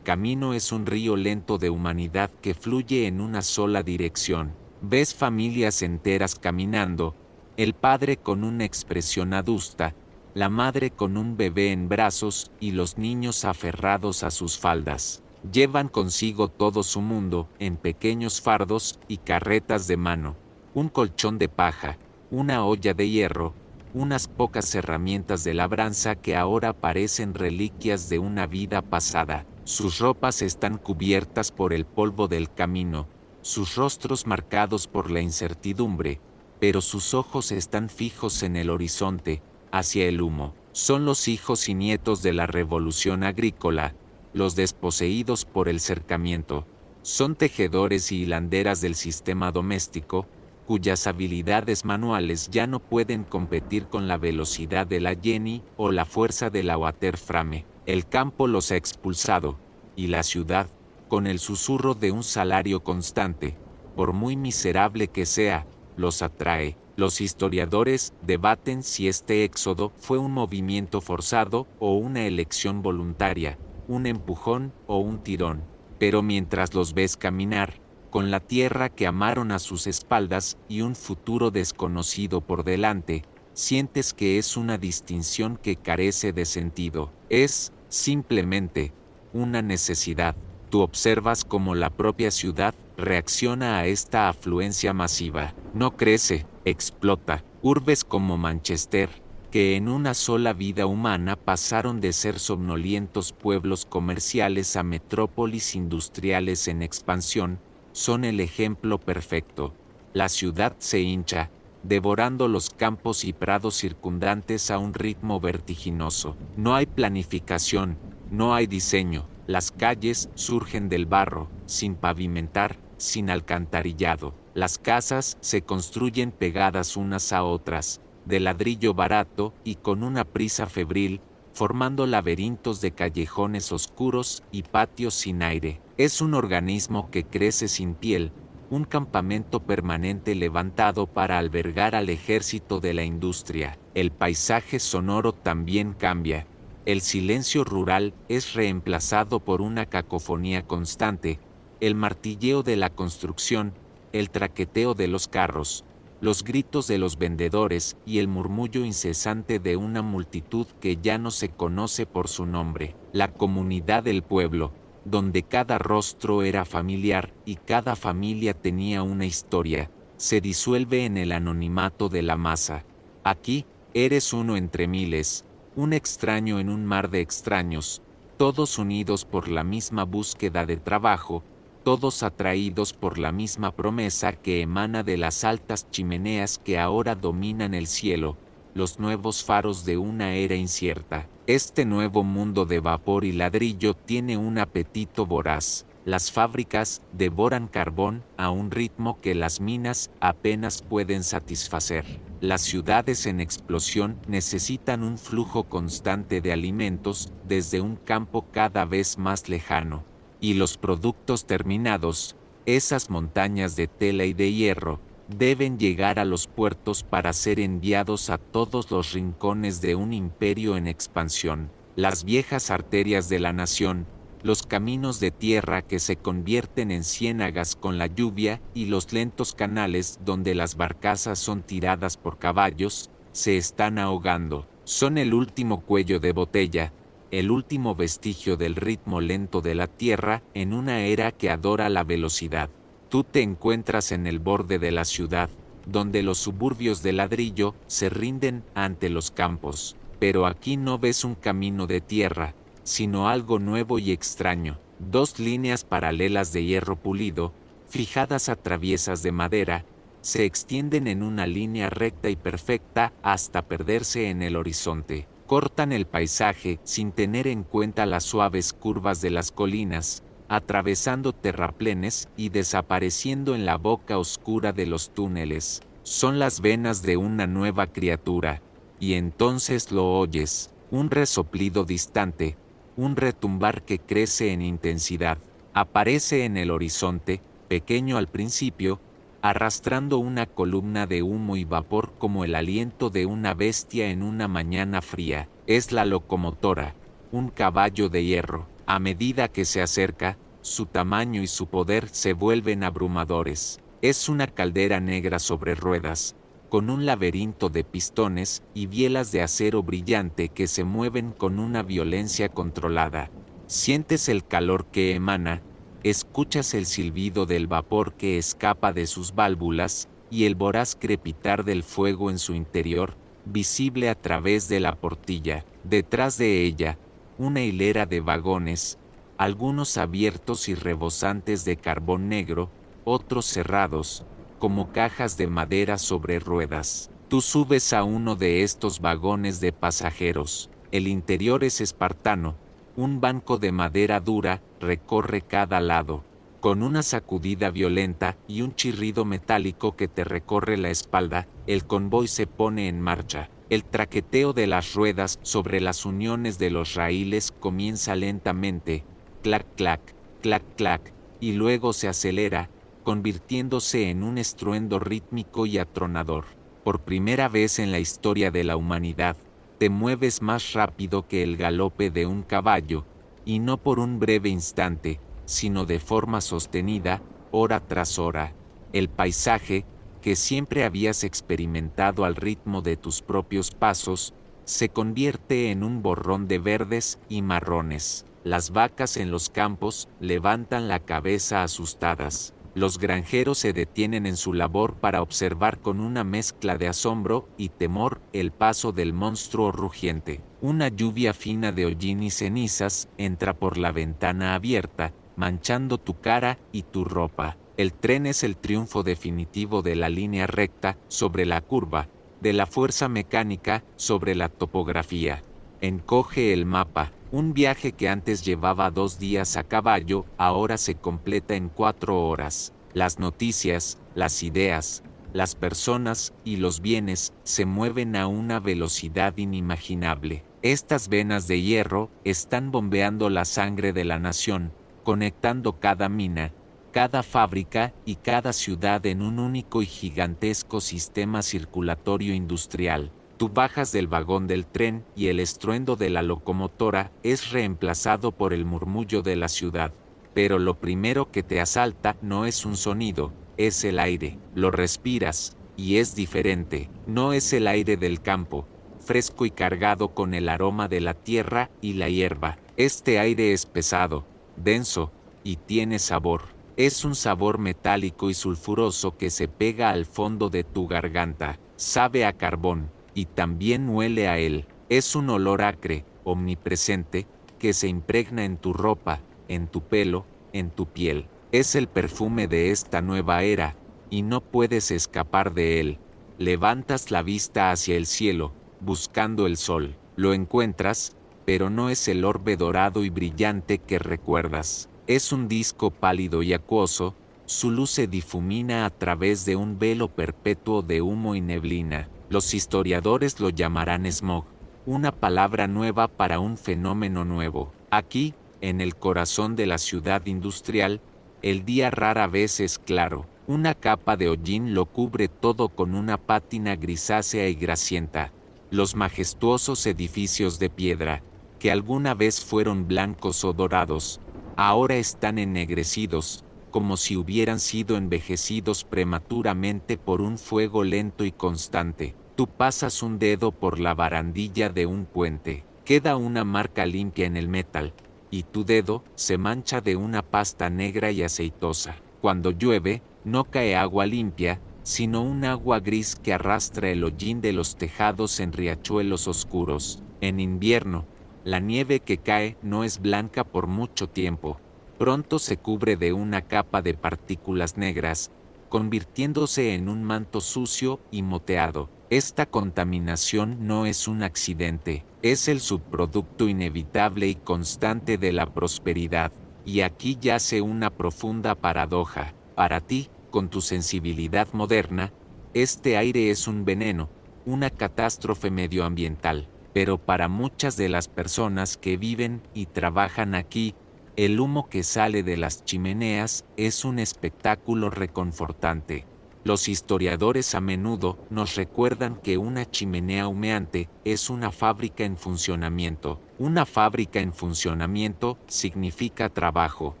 camino es un río lento de humanidad que fluye en una sola dirección. Ves familias enteras caminando, el padre con una expresión adusta, la madre con un bebé en brazos y los niños aferrados a sus faldas. Llevan consigo todo su mundo en pequeños fardos y carretas de mano, un colchón de paja, una olla de hierro, unas pocas herramientas de labranza que ahora parecen reliquias de una vida pasada. Sus ropas están cubiertas por el polvo del camino, sus rostros marcados por la incertidumbre, pero sus ojos están fijos en el horizonte, hacia el humo. Son los hijos y nietos de la revolución agrícola, los desposeídos por el cercamiento. Son tejedores y hilanderas del sistema doméstico, cuyas habilidades manuales ya no pueden competir con la velocidad de la Jenny o la fuerza de la Waterframe. El campo los ha expulsado, y la ciudad, con el susurro de un salario constante, por muy miserable que sea, los atrae. Los historiadores debaten si este éxodo fue un movimiento forzado o una elección voluntaria, un empujón o un tirón. Pero mientras los ves caminar, con la tierra que amaron a sus espaldas y un futuro desconocido por delante, sientes que es una distinción que carece de sentido. Es, simplemente, una necesidad. Tú observas cómo la propia ciudad reacciona a esta afluencia masiva. No crece, explota. Urbes como Manchester, que en una sola vida humana pasaron de ser somnolientos pueblos comerciales a metrópolis industriales en expansión, son el ejemplo perfecto. La ciudad se hincha, devorando los campos y prados circundantes a un ritmo vertiginoso. No hay planificación, no hay diseño. Las calles surgen del barro, sin pavimentar, sin alcantarillado. Las casas se construyen pegadas unas a otras, de ladrillo barato y con una prisa febril, formando laberintos de callejones oscuros y patios sin aire. Es un organismo que crece sin piel, un campamento permanente levantado para albergar al ejército de la industria. El paisaje sonoro también cambia. El silencio rural es reemplazado por una cacofonía constante, el martilleo de la construcción, el traqueteo de los carros, los gritos de los vendedores y el murmullo incesante de una multitud que ya no se conoce por su nombre. La comunidad del pueblo, donde cada rostro era familiar y cada familia tenía una historia, se disuelve en el anonimato de la masa. Aquí, eres uno entre miles, un extraño en un mar de extraños, todos unidos por la misma búsqueda de trabajo, todos atraídos por la misma promesa que emana de las altas chimeneas que ahora dominan el cielo, los nuevos faros de una era incierta. Este nuevo mundo de vapor y ladrillo tiene un apetito voraz. Las fábricas devoran carbón a un ritmo que las minas apenas pueden satisfacer. Las ciudades en explosión necesitan un flujo constante de alimentos desde un campo cada vez más lejano. Y los productos terminados, esas montañas de tela y de hierro, deben llegar a los puertos para ser enviados a todos los rincones de un imperio en expansión. Las viejas arterias de la nación, los caminos de tierra que se convierten en ciénagas con la lluvia y los lentos canales donde las barcazas son tiradas por caballos, se están ahogando. Son el último cuello de botella, el último vestigio del ritmo lento de la tierra en una era que adora la velocidad. Tú te encuentras en el borde de la ciudad, donde los suburbios de ladrillo se rinden ante los campos, pero aquí no ves un camino de tierra, sino algo nuevo y extraño. Dos líneas paralelas de hierro pulido, fijadas a traviesas de madera, se extienden en una línea recta y perfecta hasta perderse en el horizonte. Cortan el paisaje sin tener en cuenta las suaves curvas de las colinas, atravesando terraplenes y desapareciendo en la boca oscura de los túneles. Son las venas de una nueva criatura, y entonces lo oyes, un resoplido distante, un retumbar que crece en intensidad. Aparece en el horizonte, pequeño al principio, arrastrando una columna de humo y vapor como el aliento de una bestia en una mañana fría. Es la locomotora, un caballo de hierro. A medida que se acerca, su tamaño y su poder se vuelven abrumadores. Es una caldera negra sobre ruedas, con un laberinto de pistones y bielas de acero brillante que se mueven con una violencia controlada. Sientes el calor que emana, escuchas el silbido del vapor que escapa de sus válvulas y el voraz crepitar del fuego en su interior, visible a través de la portilla. Detrás de ella, una hilera de vagones, algunos abiertos y rebosantes de carbón negro, otros cerrados, como cajas de madera sobre ruedas. Tú subes a uno de estos vagones de pasajeros. El interior es espartano. Un banco de madera dura recorre cada lado, con una sacudida violenta y un chirrido metálico que te recorre la espalda. El convoy se pone en marcha. El traqueteo de las ruedas sobre las uniones de los raíles comienza lentamente, clac clac, clac clac, y luego se acelera, convirtiéndose en un estruendo rítmico y atronador. Por primera vez en la historia de la humanidad, te mueves más rápido que el galope de un caballo, y no por un breve instante, sino de forma sostenida, hora tras hora. El paisaje, que siempre habías experimentado al ritmo de tus propios pasos, se convierte en un borrón de verdes y marrones. Las vacas en los campos levantan la cabeza asustadas. Los granjeros se detienen en su labor para observar con una mezcla de asombro y temor el paso del monstruo rugiente. Una lluvia fina de hollín y cenizas entra por la ventana abierta, manchando tu cara y tu ropa. El tren es el triunfo definitivo de la línea recta sobre la curva, de la fuerza mecánica sobre la topografía. Encoge el mapa. Un viaje que antes llevaba 2 días a caballo, ahora se completa en 4 horas. Las noticias, las ideas, las personas y los bienes se mueven a una velocidad inimaginable. Estas venas de hierro están bombeando la sangre de la nación, conectando cada mina, cada fábrica y cada ciudad en un único y gigantesco sistema circulatorio industrial. Tú bajas del vagón del tren y el estruendo de la locomotora es reemplazado por el murmullo de la ciudad. Pero lo primero que te asalta no es un sonido, es el aire. Lo respiras, y es diferente. No es el aire del campo, fresco y cargado con el aroma de la tierra y la hierba. Este aire es pesado, denso, y tiene sabor. Es un sabor metálico y sulfuroso que se pega al fondo de tu garganta. Sabe a carbón, y también huele a él. Es un olor acre, omnipresente, que se impregna en tu ropa, en tu pelo, en tu piel. Es el perfume de esta nueva era, y no puedes escapar de él. Levantas la vista hacia el cielo, buscando el sol. Lo encuentras, pero no es el orbe dorado y brillante que recuerdas. Es un disco pálido y acuoso, su luz se difumina a través de un velo perpetuo de humo y neblina. Los historiadores lo llamarán smog, una palabra nueva para un fenómeno nuevo. Aquí, en el corazón de la ciudad industrial, el día rara vez es claro. Una capa de hollín lo cubre todo con una pátina grisácea y grasienta. Los majestuosos edificios de piedra, que alguna vez fueron blancos o dorados, ahora están ennegrecidos, como si hubieran sido envejecidos prematuramente por un fuego lento y constante. Tú pasas un dedo por la barandilla de un puente. Queda una marca limpia en el metal, y tu dedo se mancha de una pasta negra y aceitosa. Cuando llueve, no cae agua limpia, sino un agua gris que arrastra el hollín de los tejados en riachuelos oscuros. En invierno, la nieve que cae no es blanca por mucho tiempo. Pronto se cubre de una capa de partículas negras, convirtiéndose en un manto sucio y moteado. Esta contaminación no es un accidente, es el subproducto inevitable y constante de la prosperidad, Y aquí yace una profunda paradoja. Para ti, con tu sensibilidad moderna, este aire es un veneno, una catástrofe medioambiental. Pero para muchas de las personas que viven y trabajan aquí, el humo que sale de las chimeneas es un espectáculo reconfortante. Los historiadores a menudo nos recuerdan que una chimenea humeante es una fábrica en funcionamiento. Una fábrica en funcionamiento significa trabajo,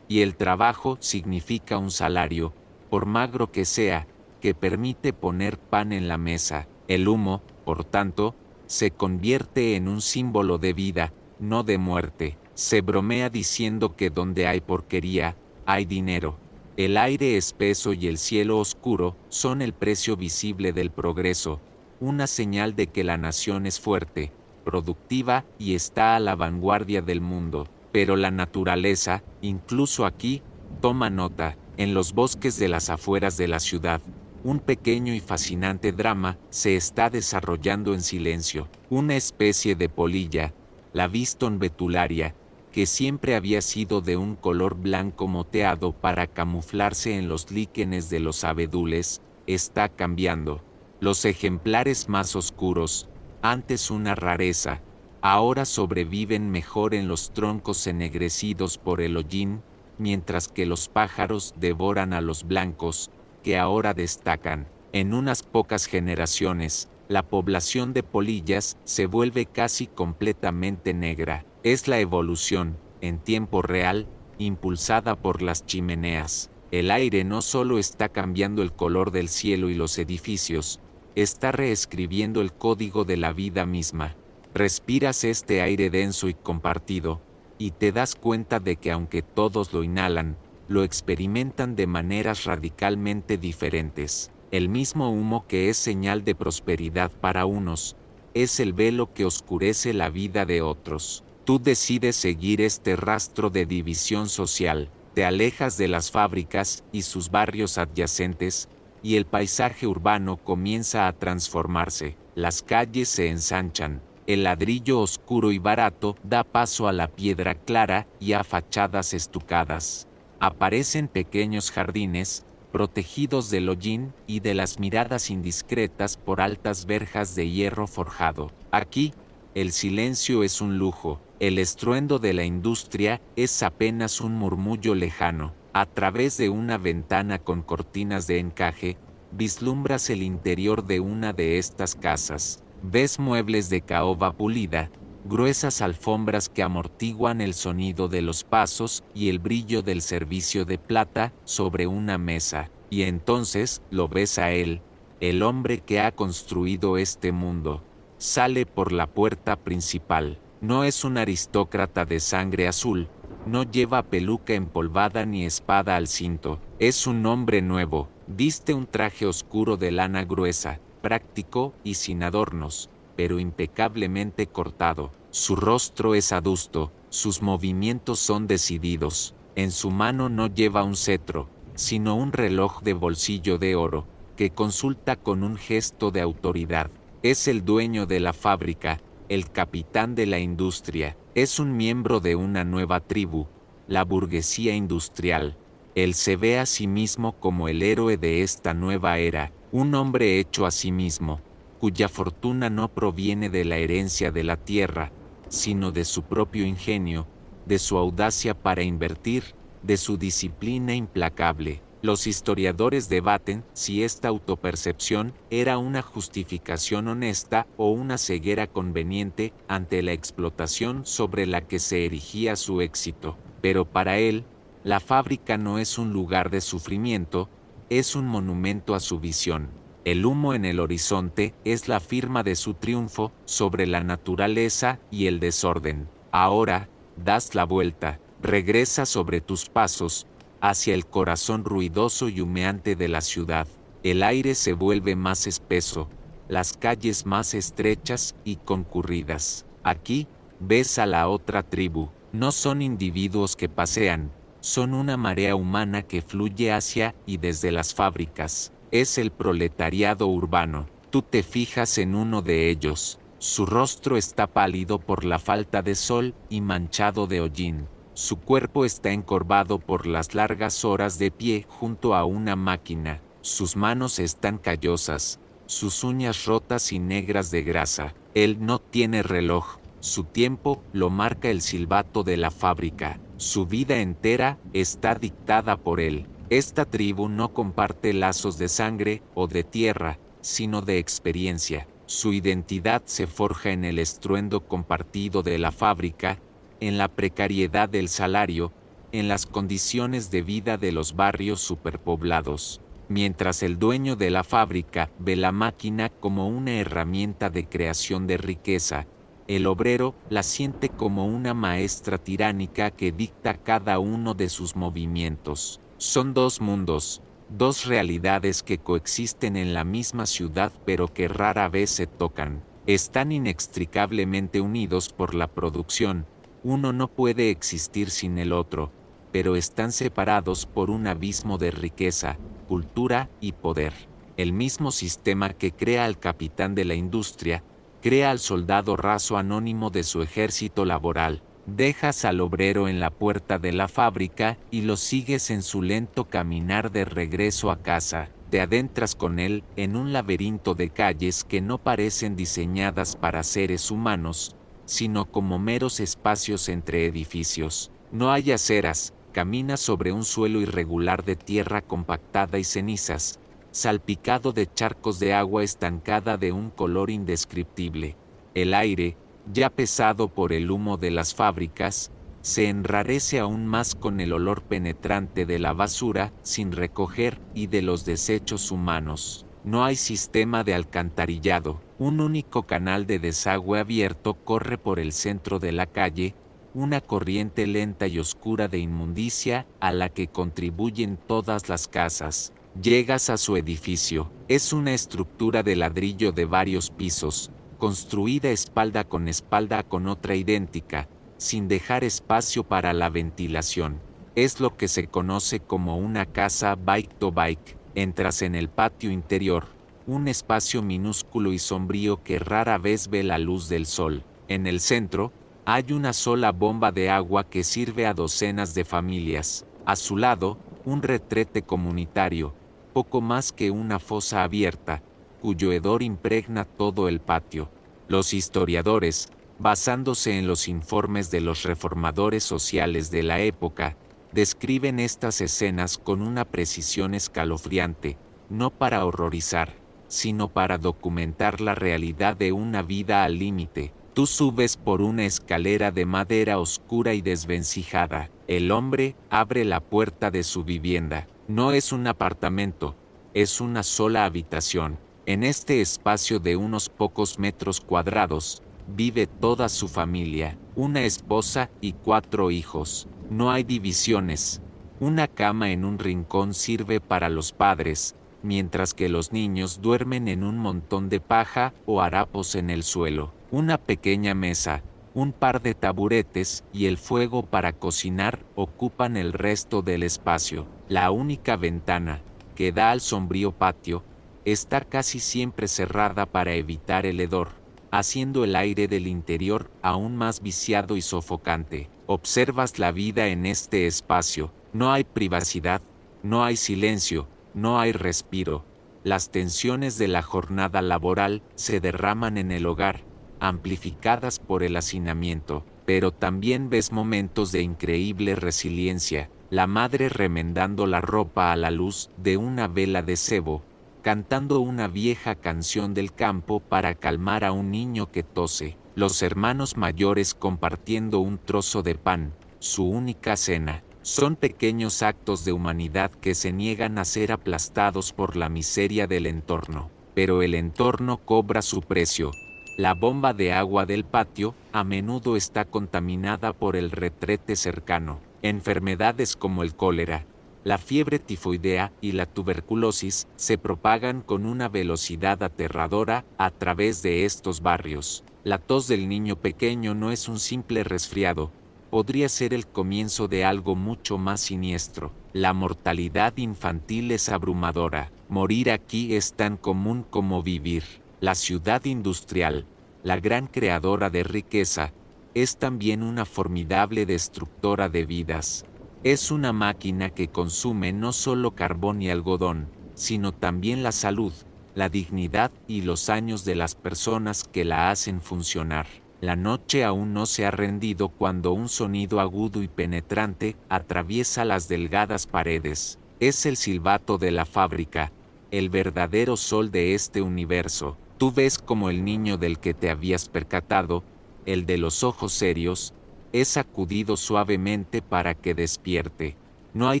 y el trabajo significa un salario, por magro que sea, que permite poner pan en la mesa. El humo, por tanto, se convierte en un símbolo de vida, no de muerte. Se bromea diciendo que donde hay porquería, hay dinero. El aire espeso y el cielo oscuro son el precio visible del progreso, una señal de que la nación es fuerte, productiva y está a la vanguardia del mundo. Pero la naturaleza, incluso aquí, toma nota. En los bosques de las afueras de la ciudad, un pequeño y fascinante drama se está desarrollando en silencio. Una especie de polilla, la Viston betularia, que siempre había sido de un color blanco moteado para camuflarse en los líquenes de los abedules, está cambiando. Los ejemplares más oscuros, antes una rareza, ahora sobreviven mejor en los troncos ennegrecidos por el hollín, mientras que los pájaros devoran a los blancos, que ahora destacan. En unas pocas generaciones, la población de polillas se vuelve casi completamente negra. Es la evolución, en tiempo real, impulsada por las chimeneas. El aire no solo está cambiando el color del cielo y los edificios, está reescribiendo el código de la vida misma. Respiras este aire denso y compartido, y te das cuenta de que aunque todos lo inhalan, lo experimentan de maneras radicalmente diferentes. El mismo humo que es señal de prosperidad para unos, es el velo que oscurece la vida de otros. Tú decides seguir este rastro de división social, te alejas de las fábricas y sus barrios adyacentes, y el paisaje urbano comienza a transformarse. Las calles se ensanchan, el ladrillo oscuro y barato da paso a la piedra clara y a fachadas estucadas. Aparecen pequeños jardines, protegidos del hollín y de las miradas indiscretas por altas verjas de hierro forjado. Aquí, el silencio es un lujo, el estruendo de la industria es apenas un murmullo lejano. A través de una ventana con cortinas de encaje, vislumbras el interior de una de estas casas. Ves muebles de caoba pulida, gruesas alfombras que amortiguan el sonido de los pasos y el brillo del servicio de plata sobre una mesa. Y entonces lo ves a él, el hombre que ha construido este mundo. Sale por la puerta principal. No es un aristócrata de sangre azul, no lleva peluca empolvada ni espada al cinto. Es un hombre nuevo, viste un traje oscuro de lana gruesa, práctico y sin adornos, pero impecablemente cortado. Su rostro es adusto, sus movimientos son decididos. En su mano no lleva un cetro, sino un reloj de bolsillo de oro, que consulta con un gesto de autoridad. Es el dueño de la fábrica, el capitán de la industria. Es un miembro de una nueva tribu, la burguesía industrial. Él se ve a sí mismo como el héroe de esta nueva era, un hombre hecho a sí mismo, cuya fortuna no proviene de la herencia de la tierra, sino de su propio ingenio, de su audacia para invertir, de su disciplina implacable. Los historiadores debaten si esta autopercepción era una justificación honesta o una ceguera conveniente ante la explotación sobre la que se erigía su éxito. Pero para él, la fábrica no es un lugar de sufrimiento, es un monumento a su visión. El humo en el horizonte es la firma de su triunfo sobre la naturaleza y el desorden. Ahora, das la vuelta, regresa sobre tus pasos, hacia el corazón ruidoso y humeante de la ciudad. El aire se vuelve más espeso, las calles más estrechas y concurridas. Aquí, ves a la otra tribu. No son individuos que pasean, son una marea humana que fluye hacia y desde las fábricas. Es el proletariado urbano. Tú te fijas en uno de ellos. Su rostro está pálido por la falta de sol y manchado de hollín. Su cuerpo está encorvado por las largas horas de pie junto a una máquina, sus manos están callosas, sus uñas rotas y negras de grasa. Él no tiene reloj, su tiempo lo marca el silbato de la fábrica, su vida entera está dictada por él. Esta tribu no comparte lazos de sangre o de tierra, sino de experiencia. Su identidad se forja en el estruendo compartido de la fábrica, en la precariedad del salario, en las condiciones de vida de los barrios superpoblados. Mientras el dueño de la fábrica ve la máquina como una herramienta de creación de riqueza, el obrero la siente como una maestra tiránica que dicta cada uno de sus movimientos. Son dos mundos, dos realidades que coexisten en la misma ciudad pero que rara vez se tocan. Están inextricablemente unidos por la producción. Uno no puede existir sin el otro, pero están separados por un abismo de riqueza, cultura y poder. El mismo sistema que crea al capitán de la industria, crea al soldado raso anónimo de su ejército laboral. Dejas al obrero en la puerta de la fábrica y lo sigues en su lento caminar de regreso a casa. Te adentras con él en un laberinto de calles que no parecen diseñadas para seres humanos, sino como meros espacios entre edificios. No hay aceras, caminas sobre un suelo irregular de tierra compactada y cenizas, salpicado de charcos de agua estancada de un color indescriptible. El aire, ya pesado por el humo de las fábricas, se enrarece aún más con el olor penetrante de la basura sin recoger y de los desechos humanos. No hay sistema de alcantarillado, un único canal de desagüe abierto corre por el centro de la calle, una corriente lenta y oscura de inmundicia a la que contribuyen todas las casas. Llegas a su edificio, es una estructura de ladrillo de varios pisos, construida espalda con otra idéntica, sin dejar espacio para la ventilación. Es lo que se conoce como una casa bike to bike. Entras en el patio interior, un espacio minúsculo y sombrío que rara vez ve la luz del sol. En el centro, hay una sola bomba de agua que sirve a docenas de familias. A su lado, un retrete comunitario, poco más que una fosa abierta, cuyo hedor impregna todo el patio. Los historiadores, basándose en los informes de los reformadores sociales de la época, describen estas escenas con una precisión escalofriante, no para horrorizar, sino para documentar la realidad de una vida al límite. Tú subes por una escalera de madera oscura y desvencijada. El hombre abre la puerta de su vivienda. No es un apartamento, es una sola habitación. En este espacio de unos pocos metros cuadrados, vive toda su familia, una esposa y 4 hijos. No hay divisiones. Una cama en un rincón sirve para los padres, mientras que los niños duermen en un montón de paja o harapos en el suelo. Una pequeña mesa, un par de taburetes y el fuego para cocinar ocupan el resto del espacio. La única ventana, que da al sombrío patio, está casi siempre cerrada para evitar el hedor, haciendo el aire del interior aún más viciado y sofocante. Observas la vida en este espacio. No hay privacidad, no hay silencio, no hay respiro. Las tensiones de la jornada laboral se derraman en el hogar, amplificadas por el hacinamiento, pero también ves momentos de increíble resiliencia. La madre remendando la ropa a la luz de una vela de cebo, cantando una vieja canción del campo para calmar a un niño que tose. Los hermanos mayores compartiendo un trozo de pan, su única cena. Son pequeños actos de humanidad que se niegan a ser aplastados por la miseria del entorno. Pero el entorno cobra su precio. La bomba de agua del patio a menudo está contaminada por el retrete cercano. Enfermedades como el cólera, la fiebre tifoidea y la tuberculosis se propagan con una velocidad aterradora a través de estos barrios. La tos del niño pequeño no es un simple resfriado, podría ser el comienzo de algo mucho más siniestro. La mortalidad infantil es abrumadora. Morir aquí es tan común como vivir. La ciudad industrial, la gran creadora de riqueza, es también una formidable destructora de vidas. Es una máquina que consume no solo carbón y algodón, sino también la salud, la dignidad y los años de las personas que la hacen funcionar. La noche aún no se ha rendido cuando un sonido agudo y penetrante atraviesa las delgadas paredes. Es el silbato de la fábrica, el verdadero sol de este universo. Tú ves como el niño del que te habías percatado, el de los ojos serios, es sacudido suavemente para que despierte. No hay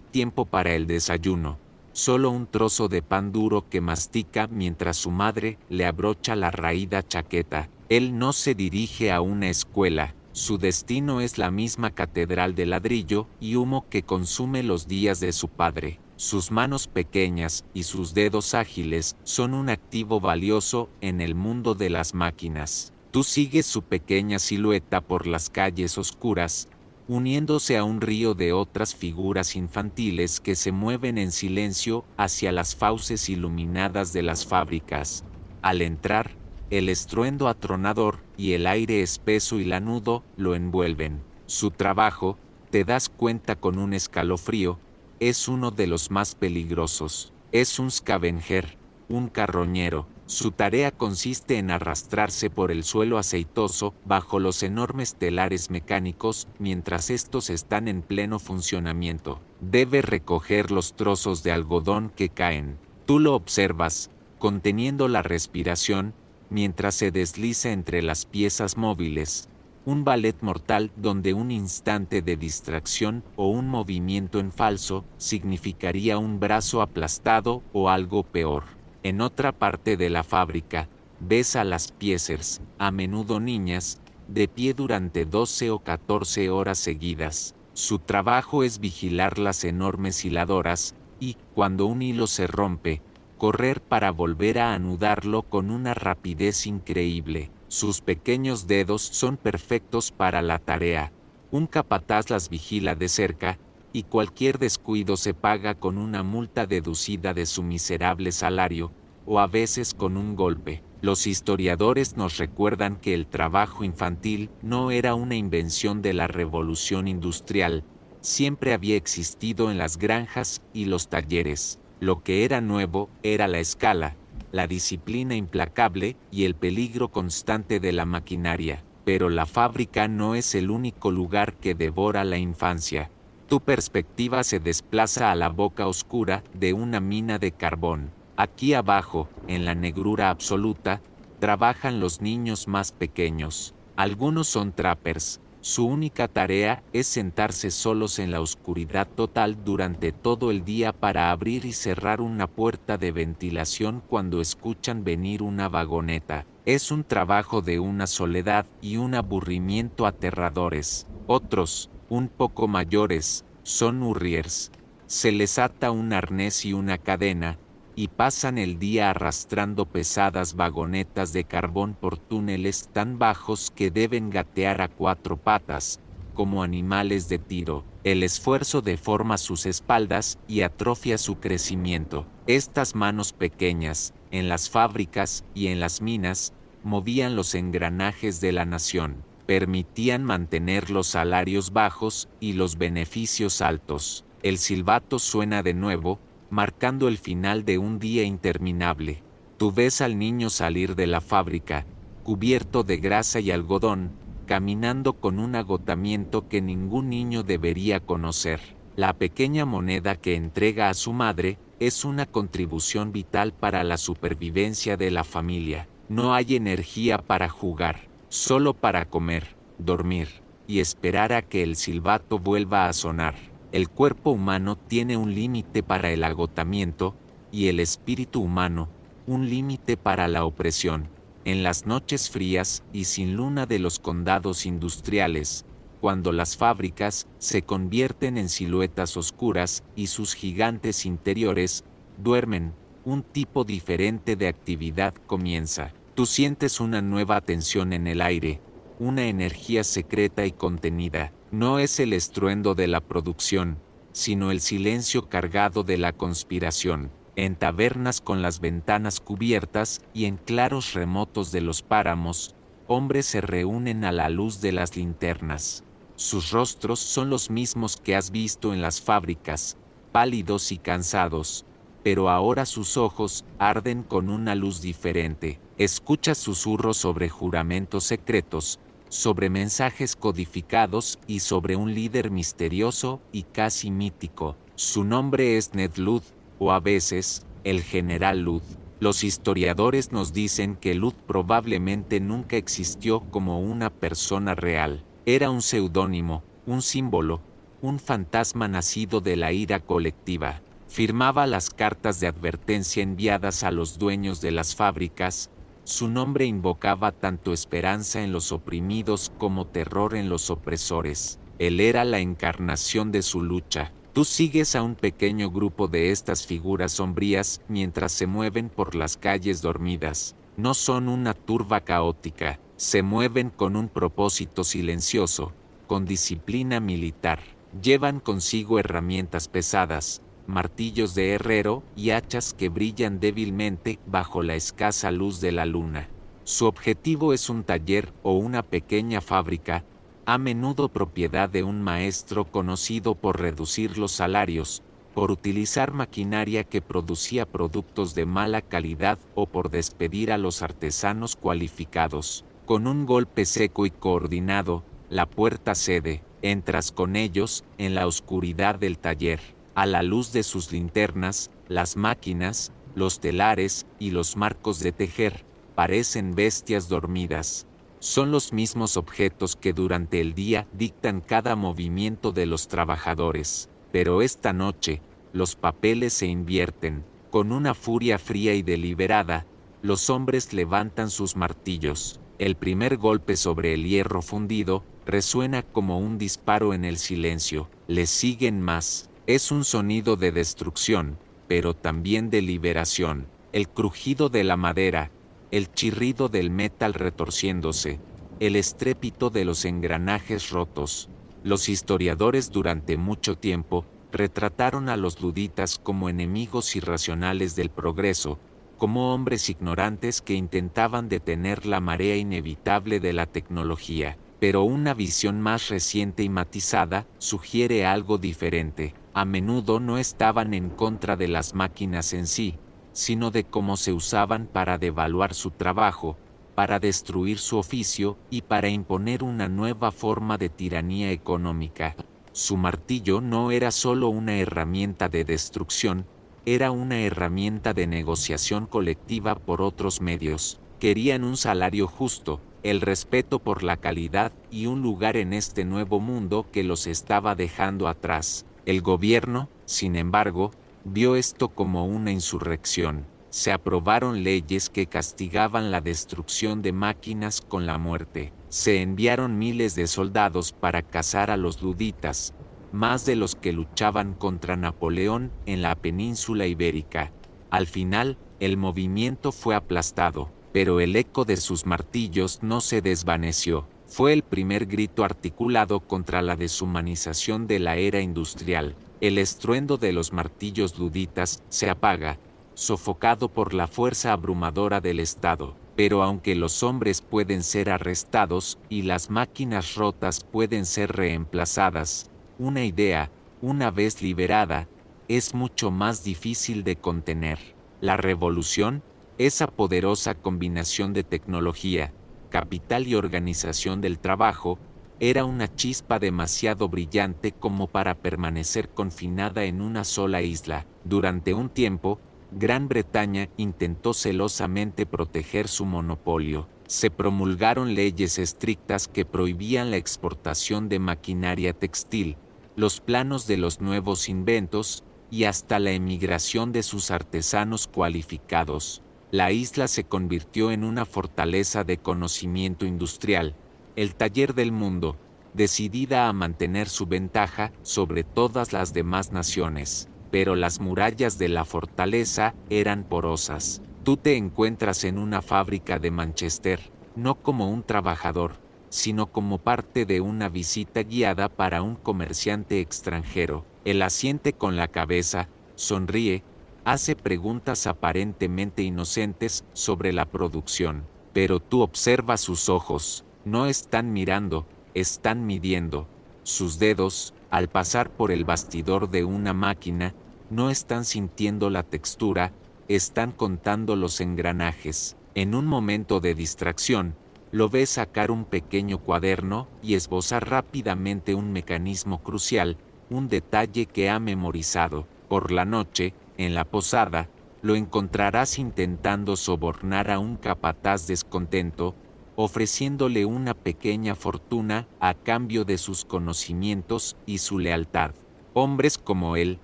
tiempo para el desayuno, solo un trozo de pan duro que mastica mientras su madre le abrocha la raída chaqueta. Él no se dirige a una escuela, su destino es la misma catedral de ladrillo y humo que consume los días de su padre. Sus manos pequeñas y sus dedos ágiles son un activo valioso en el mundo de las máquinas. Tú sigues su pequeña silueta por las calles oscuras, uniéndose a un río de otras figuras infantiles que se mueven en silencio hacia las fauces iluminadas de las fábricas. Al entrar, el estruendo atronador y el aire espeso y lanudo lo envuelven. Su trabajo, te das cuenta con un escalofrío, es uno de los más peligrosos. Es un scavenger, un carroñero. Su tarea consiste en arrastrarse por el suelo aceitoso bajo los enormes telares mecánicos mientras estos están en pleno funcionamiento. Debe recoger los trozos de algodón que caen. Tú lo observas, conteniendo la respiración, mientras se desliza entre las piezas móviles. Un ballet mortal donde un instante de distracción o un movimiento en falso significaría un brazo aplastado o algo peor. En otra parte de la fábrica, ves a las piecers, a menudo niñas, de pie durante 12 o 14 horas seguidas. Su trabajo es vigilar las enormes hiladoras y, cuando un hilo se rompe, correr para volver a anudarlo con una rapidez increíble. Sus pequeños dedos son perfectos para la tarea. Un capataz las vigila de cerca, y cualquier descuido se paga con una multa deducida de su miserable salario, o a veces con un golpe. Los historiadores nos recuerdan que el trabajo infantil no era una invención de la revolución industrial, siempre había existido en las granjas y los talleres. Lo que era nuevo era la escala, la disciplina implacable y el peligro constante de la maquinaria. Pero la fábrica no es el único lugar que devora la infancia. Tu perspectiva se desplaza a la boca oscura de una mina de carbón. Aquí abajo, en la negrura absoluta, trabajan los niños más pequeños. Algunos son trappers. Su única tarea es sentarse solos en la oscuridad total durante todo el día para abrir y cerrar una puerta de ventilación cuando escuchan venir una vagoneta. Es un trabajo de una soledad y un aburrimiento aterradores. Otros, un poco mayores, son hurriers. Se les ata un arnés y una cadena, y pasan el día arrastrando pesadas vagonetas de carbón por túneles tan bajos que deben gatear a 4 patas, como animales de tiro. El esfuerzo deforma sus espaldas y atrofia su crecimiento. Estas manos pequeñas, en las fábricas y en las minas, movían los engranajes de la nación, permitían mantener los salarios bajos y los beneficios altos. El silbato suena de nuevo, marcando el final de un día interminable. Tú ves al niño salir de la fábrica, cubierto de grasa y algodón, caminando con un agotamiento que ningún niño debería conocer. La pequeña moneda que entrega a su madre es una contribución vital para la supervivencia de la familia. No hay energía para jugar, solo para comer, dormir y esperar a que el silbato vuelva a sonar. El cuerpo humano tiene un límite para el agotamiento, y el espíritu humano, un límite para la opresión. En las noches frías y sin luna de los condados industriales, cuando las fábricas se convierten en siluetas oscuras y sus gigantes interiores duermen, un tipo diferente de actividad comienza. Tú sientes una nueva tensión en el aire, una energía secreta y contenida. No es el estruendo de la producción, sino el silencio cargado de la conspiración. En tabernas con las ventanas cubiertas y en claros remotos de los páramos, hombres se reúnen a la luz de las linternas. Sus rostros son los mismos que has visto en las fábricas, pálidos y cansados, pero ahora sus ojos arden con una luz diferente. Escuchas susurros sobre juramentos secretos, sobre mensajes codificados y sobre un líder misterioso y casi mítico. Su nombre es Ned Ludd, o a veces, el General Ludd. Los historiadores nos dicen que Ludd probablemente nunca existió como una persona real. Era un seudónimo, un símbolo, un fantasma nacido de la ira colectiva. Firmaba las cartas de advertencia enviadas a los dueños de las fábricas. Su nombre invocaba tanto esperanza en los oprimidos como terror en los opresores. Él era la encarnación de su lucha. Tú sigues a un pequeño grupo de estas figuras sombrías mientras se mueven por las calles dormidas. No son una turba caótica, se mueven con un propósito silencioso, con disciplina militar. Llevan consigo herramientas pesadas, martillos de herrero y hachas que brillan débilmente bajo la escasa luz de la luna. Su objetivo es un taller o una pequeña fábrica, a menudo propiedad de un maestro conocido por reducir los salarios, por utilizar maquinaria que producía productos de mala calidad o por despedir a los artesanos cualificados. Con un golpe seco y coordinado, la puerta cede, entras con ellos en la oscuridad del taller. A la luz de sus linternas, las máquinas, los telares y los marcos de tejer parecen bestias dormidas. Son los mismos objetos que durante el día dictan cada movimiento de los trabajadores, pero esta noche, los papeles se invierten. Con una furia fría y deliberada, los hombres levantan sus martillos. El primer golpe sobre el hierro fundido resuena como un disparo en el silencio. Le siguen más. Es un sonido de destrucción, pero también de liberación. El crujido de la madera, el chirrido del metal retorciéndose, el estrépito de los engranajes rotos. Los historiadores durante mucho tiempo retrataron a los luditas como enemigos irracionales del progreso, como hombres ignorantes que intentaban detener la marea inevitable de la tecnología. Pero una visión más reciente y matizada sugiere algo diferente. A menudo no estaban en contra de las máquinas en sí, sino de cómo se usaban para devaluar su trabajo, para destruir su oficio y para imponer una nueva forma de tiranía económica. Su martillo no era solo una herramienta de destrucción, era una herramienta de negociación colectiva por otros medios. Querían un salario justo, el respeto por la calidad y un lugar en este nuevo mundo que los estaba dejando atrás. El gobierno, sin embargo, vio esto como una insurrección. Se aprobaron leyes que castigaban la destrucción de máquinas con la muerte. Se enviaron miles de soldados para cazar a los luditas, más de los que luchaban contra Napoleón en la península ibérica. Al final, el movimiento fue aplastado, pero el eco de sus martillos no se desvaneció. Fue el primer grito articulado contra la deshumanización de la era industrial. El estruendo de los martillos luditas se apaga, sofocado por la fuerza abrumadora del Estado. Pero aunque los hombres pueden ser arrestados y las máquinas rotas pueden ser reemplazadas, una idea, una vez liberada, es mucho más difícil de contener. La revolución, esa poderosa combinación de tecnología, capital y organización del trabajo, era una chispa demasiado brillante como para permanecer confinada en una sola isla. Durante un tiempo, Gran Bretaña intentó celosamente proteger su monopolio. Se promulgaron leyes estrictas que prohibían la exportación de maquinaria textil, los planos de los nuevos inventos y hasta la emigración de sus artesanos cualificados. La isla se convirtió en una fortaleza de conocimiento industrial, el taller del mundo, decidida a mantener su ventaja sobre todas las demás naciones. Pero las murallas de la fortaleza eran porosas. Tú te encuentras en una fábrica de Manchester, no como un trabajador, sino como parte de una visita guiada para un comerciante extranjero. Él asiente con la cabeza, sonríe, hace preguntas aparentemente inocentes sobre la producción. Pero tú observa sus ojos, no están mirando, están midiendo. Sus dedos, al pasar por el bastidor de una máquina, no están sintiendo la textura, están contando los engranajes. En un momento de distracción, lo ves sacar un pequeño cuaderno y esbozar rápidamente un mecanismo crucial, un detalle que ha memorizado. Por la noche, en la posada, lo encontrarás intentando sobornar a un capataz descontento, ofreciéndole una pequeña fortuna a cambio de sus conocimientos y su lealtad. Hombres como él,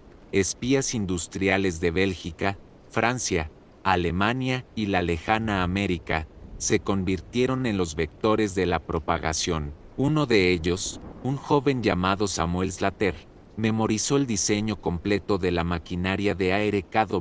espías industriales de Bélgica, Francia, Alemania y la lejana América, se convirtieron en los vectores de la propagación. Uno de ellos, un joven llamado Samuel Slater, memorizó el diseño completo de la maquinaria de ARKWRIGHT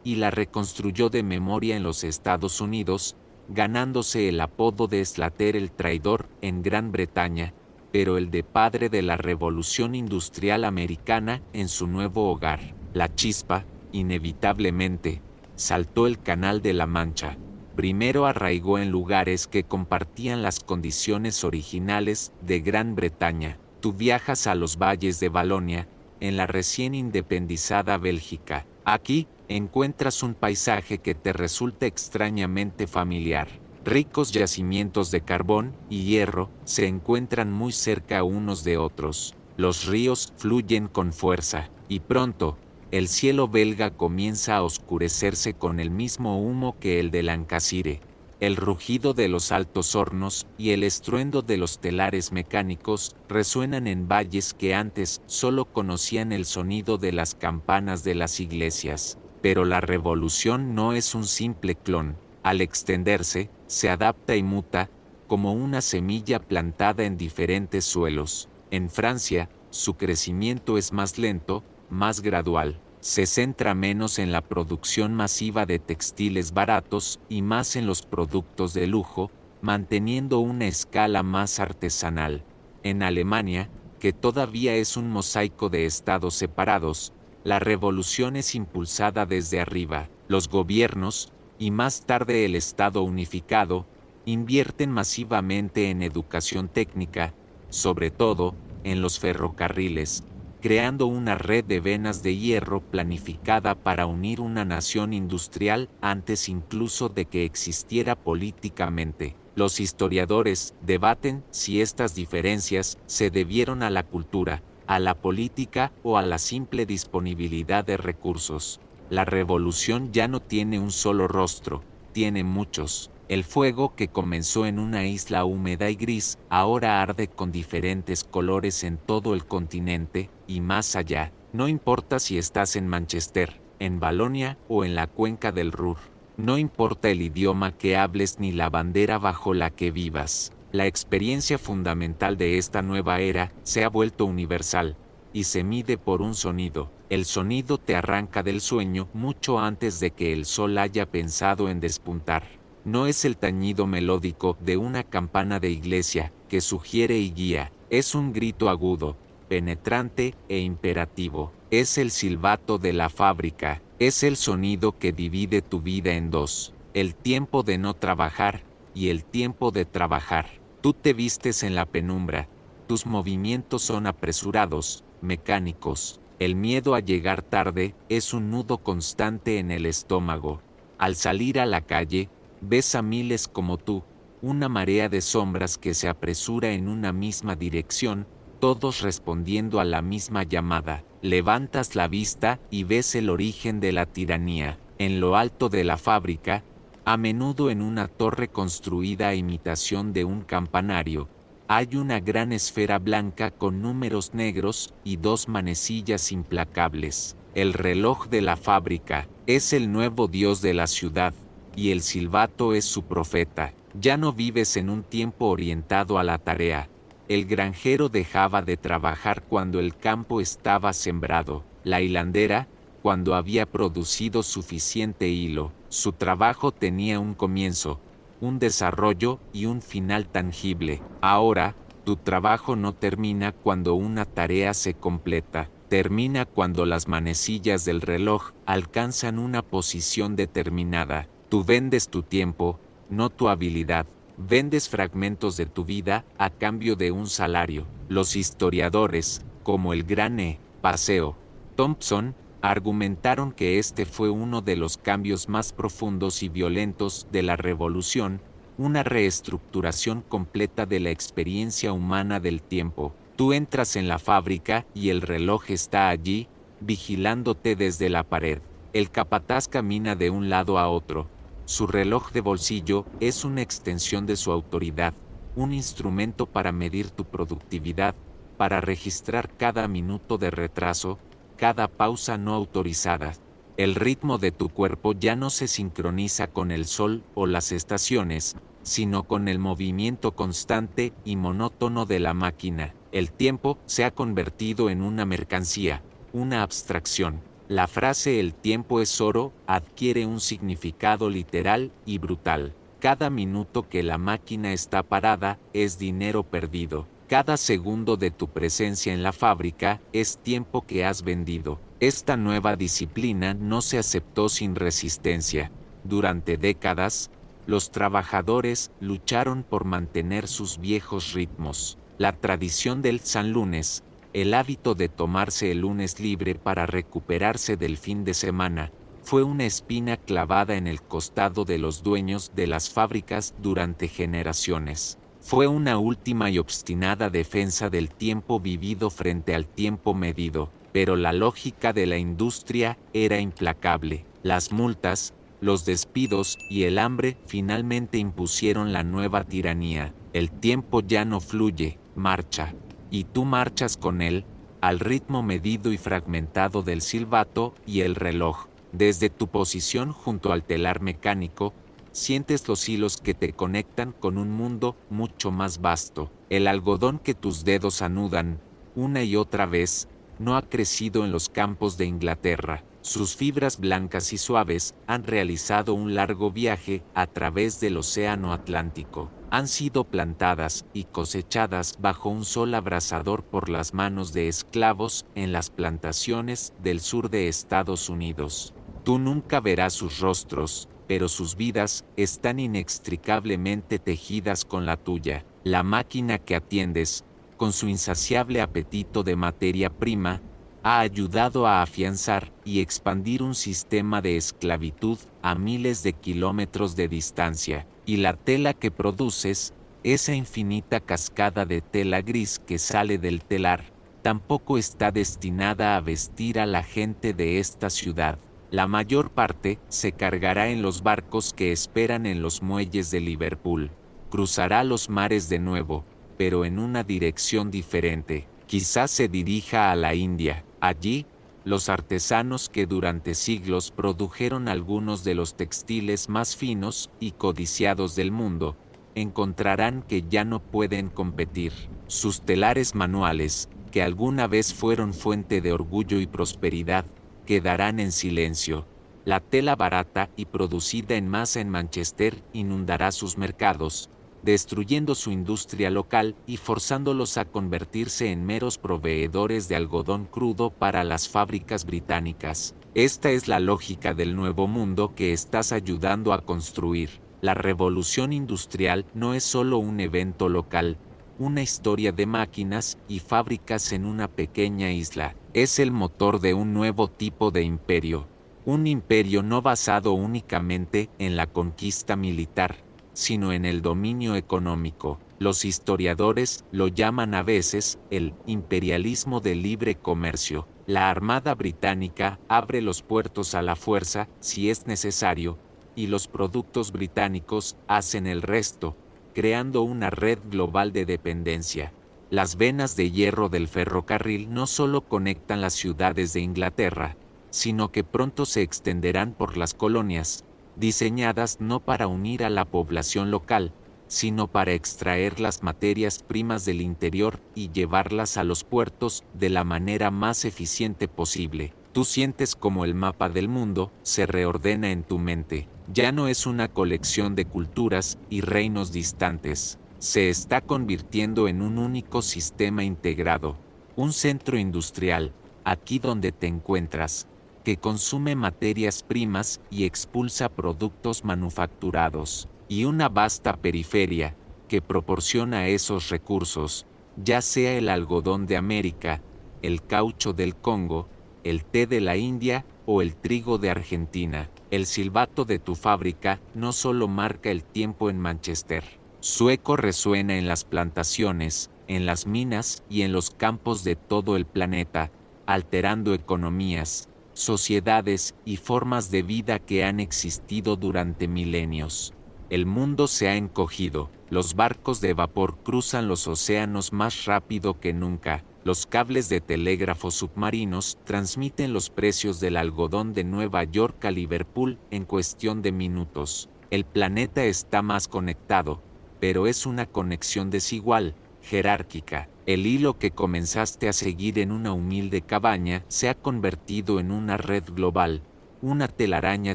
y la reconstruyó de memoria en los Estados Unidos, ganándose el apodo de Slater el traidor en Gran Bretaña, pero el de padre de la Revolución Industrial Americana en su nuevo hogar. La chispa, inevitablemente, saltó el Canal de la Mancha. Primero arraigó en lugares que compartían las condiciones originales de Gran Bretaña. Tú viajas a los valles de Valonia, en la recién independizada Bélgica. Aquí, encuentras un paisaje que te resulta extrañamente familiar. Ricos yacimientos de carbón y hierro se encuentran muy cerca unos de otros. Los ríos fluyen con fuerza, y pronto, el cielo belga comienza a oscurecerse con el mismo humo que el de Lancashire. El rugido de los altos hornos y el estruendo de los telares mecánicos resuenan en valles que antes solo conocían el sonido de las campanas de las iglesias. Pero la revolución no es un simple clon. Al extenderse, se adapta y muta, como una semilla plantada en diferentes suelos. En Francia, su crecimiento es más lento, más gradual. Se centra menos en la producción masiva de textiles baratos y más en los productos de lujo, manteniendo una escala más artesanal. En Alemania, que todavía es un mosaico de estados separados, la revolución es impulsada desde arriba. Los gobiernos, y más tarde el Estado unificado, invierten masivamente en educación técnica, sobre todo en los ferrocarriles, creando una red de venas de hierro planificada para unir una nación industrial antes incluso de que existiera políticamente. Los historiadores debaten si estas diferencias se debieron a la cultura, a la política o a la simple disponibilidad de recursos. La revolución ya no tiene un solo rostro, tiene muchos. El fuego que comenzó en una isla húmeda y gris ahora arde con diferentes colores en todo el continente y más allá. No importa si estás en Manchester, en Valonia o en la cuenca del Ruhr. No importa el idioma que hables ni la bandera bajo la que vivas. La experiencia fundamental de esta nueva era se ha vuelto universal y se mide por un sonido. El sonido te arranca del sueño mucho antes de que el sol haya pensado en despuntar. No es el tañido melódico de una campana de iglesia que sugiere y guía, es un grito agudo, penetrante e imperativo. Es el silbato de la fábrica, es el sonido que divide tu vida en dos, el tiempo de no trabajar y el tiempo de trabajar. Tú te vistes en la penumbra, tus movimientos son apresurados, mecánicos. El miedo a llegar tarde es un nudo constante en el estómago. Al salir a la calle, ves a miles como tú, una marea de sombras que se apresura en una misma dirección, todos respondiendo a la misma llamada. Levantas la vista y ves el origen de la tiranía. En lo alto de la fábrica, a menudo en una torre construida a imitación de un campanario, hay una gran esfera blanca con números negros y dos manecillas implacables. El reloj de la fábrica es el nuevo dios de la ciudad, y el silbato es su profeta. Ya no vives en un tiempo orientado a la tarea. El granjero dejaba de trabajar cuando el campo estaba sembrado. La hilandera, cuando había producido suficiente hilo. Su trabajo tenía un comienzo, un desarrollo y un final tangible. Ahora, tu trabajo no termina cuando una tarea se completa. Termina cuando las manecillas del reloj alcanzan una posición determinada. Tú vendes tu tiempo, no tu habilidad. Vendes fragmentos de tu vida a cambio de un salario. Los historiadores, como el gran Paseo Thompson, argumentaron que este fue uno de los cambios más profundos y violentos de la revolución, una reestructuración completa de la experiencia humana del tiempo. Tú entras en la fábrica y el reloj está allí, vigilándote desde la pared. El capataz camina de un lado a otro. Su reloj de bolsillo es una extensión de su autoridad, un instrumento para medir tu productividad, para registrar cada minuto de retraso, cada pausa no autorizada. El ritmo de tu cuerpo ya no se sincroniza con el sol o las estaciones, sino con el movimiento constante y monótono de la máquina. El tiempo se ha convertido en una mercancía, una abstracción. La frase "el tiempo es oro" adquiere un significado literal y brutal. Cada minuto que la máquina está parada es dinero perdido. Cada segundo de tu presencia en la fábrica es tiempo que has vendido. Esta nueva disciplina no se aceptó sin resistencia. Durante décadas, los trabajadores lucharon por mantener sus viejos ritmos. La tradición del San Lunes, el hábito de tomarse el lunes libre para recuperarse del fin de semana, fue una espina clavada en el costado de los dueños de las fábricas durante generaciones. Fue una última y obstinada defensa del tiempo vivido frente al tiempo medido, pero la lógica de la industria era implacable. Las multas, los despidos y el hambre finalmente impusieron la nueva tiranía. El tiempo ya no fluye, marcha. Y tú marchas con él, al ritmo medido y fragmentado del silbato y el reloj. Desde tu posición junto al telar mecánico, sientes los hilos que te conectan con un mundo mucho más vasto. El algodón que tus dedos anudan, una y otra vez, no ha crecido en los campos de Inglaterra. Sus fibras blancas y suaves han realizado un largo viaje a través del océano Atlántico. Han sido plantadas y cosechadas bajo un sol abrasador por las manos de esclavos en las plantaciones del sur de Estados Unidos. Tú nunca verás sus rostros, pero sus vidas están inextricablemente tejidas con la tuya. La máquina que atiendes, con su insaciable apetito de materia prima, ha ayudado a afianzar y expandir un sistema de esclavitud a miles de kilómetros de distancia. Y la tela que produces, esa infinita cascada de tela gris que sale del telar, tampoco está destinada a vestir a la gente de esta ciudad. La mayor parte se cargará en los barcos que esperan en los muelles de Liverpool. Cruzará los mares de nuevo, pero en una dirección diferente. Quizás se dirija a la India. Allí, los artesanos que durante siglos produjeron algunos de los textiles más finos y codiciados del mundo, encontrarán que ya no pueden competir. Sus telares manuales, que alguna vez fueron fuente de orgullo y prosperidad, quedarán en silencio. La tela barata y producida en masa en Manchester inundará sus mercados, destruyendo su industria local y forzándolos a convertirse en meros proveedores de algodón crudo para las fábricas británicas. Esta es la lógica del nuevo mundo que estás ayudando a construir. La revolución industrial no es solo un evento local, una historia de máquinas y fábricas en una pequeña isla. Es el motor de un nuevo tipo de imperio. Un imperio no basado únicamente en la conquista militar, sino en el dominio económico. Los historiadores lo llaman a veces el imperialismo del libre comercio. La Armada Británica abre los puertos a la fuerza, si es necesario, y los productos británicos hacen el resto, creando una red global de dependencia. Las venas de hierro del ferrocarril no solo conectan las ciudades de Inglaterra, sino que pronto se extenderán por las colonias, diseñadas no para unir a la población local, sino para extraer las materias primas del interior y llevarlas a los puertos de la manera más eficiente posible. Tú sientes como el mapa del mundo se reordena en tu mente. Ya no es una colección de culturas y reinos distantes. Se está convirtiendo en un único sistema integrado, un centro industrial, aquí donde te encuentras. que consume materias primas y expulsa productos manufacturados, y una vasta periferia, que proporciona esos recursos, ya sea el algodón de América, el caucho del Congo, el té de la India o el trigo de Argentina. El silbato de tu fábrica no solo marca el tiempo en Manchester, su eco resuena en las plantaciones, en las minas y en los campos de todo el planeta, alterando economías, sociedades y formas de vida que han existido durante milenios. El mundo se ha encogido, los barcos de vapor cruzan los océanos más rápido que nunca, los cables de telégrafo submarinos transmiten los precios del algodón de Nueva York a Liverpool en cuestión de minutos. El planeta está más conectado, pero es una conexión desigual, jerárquica. El hilo que comenzaste a seguir en una humilde cabaña se ha convertido en una red global, una telaraña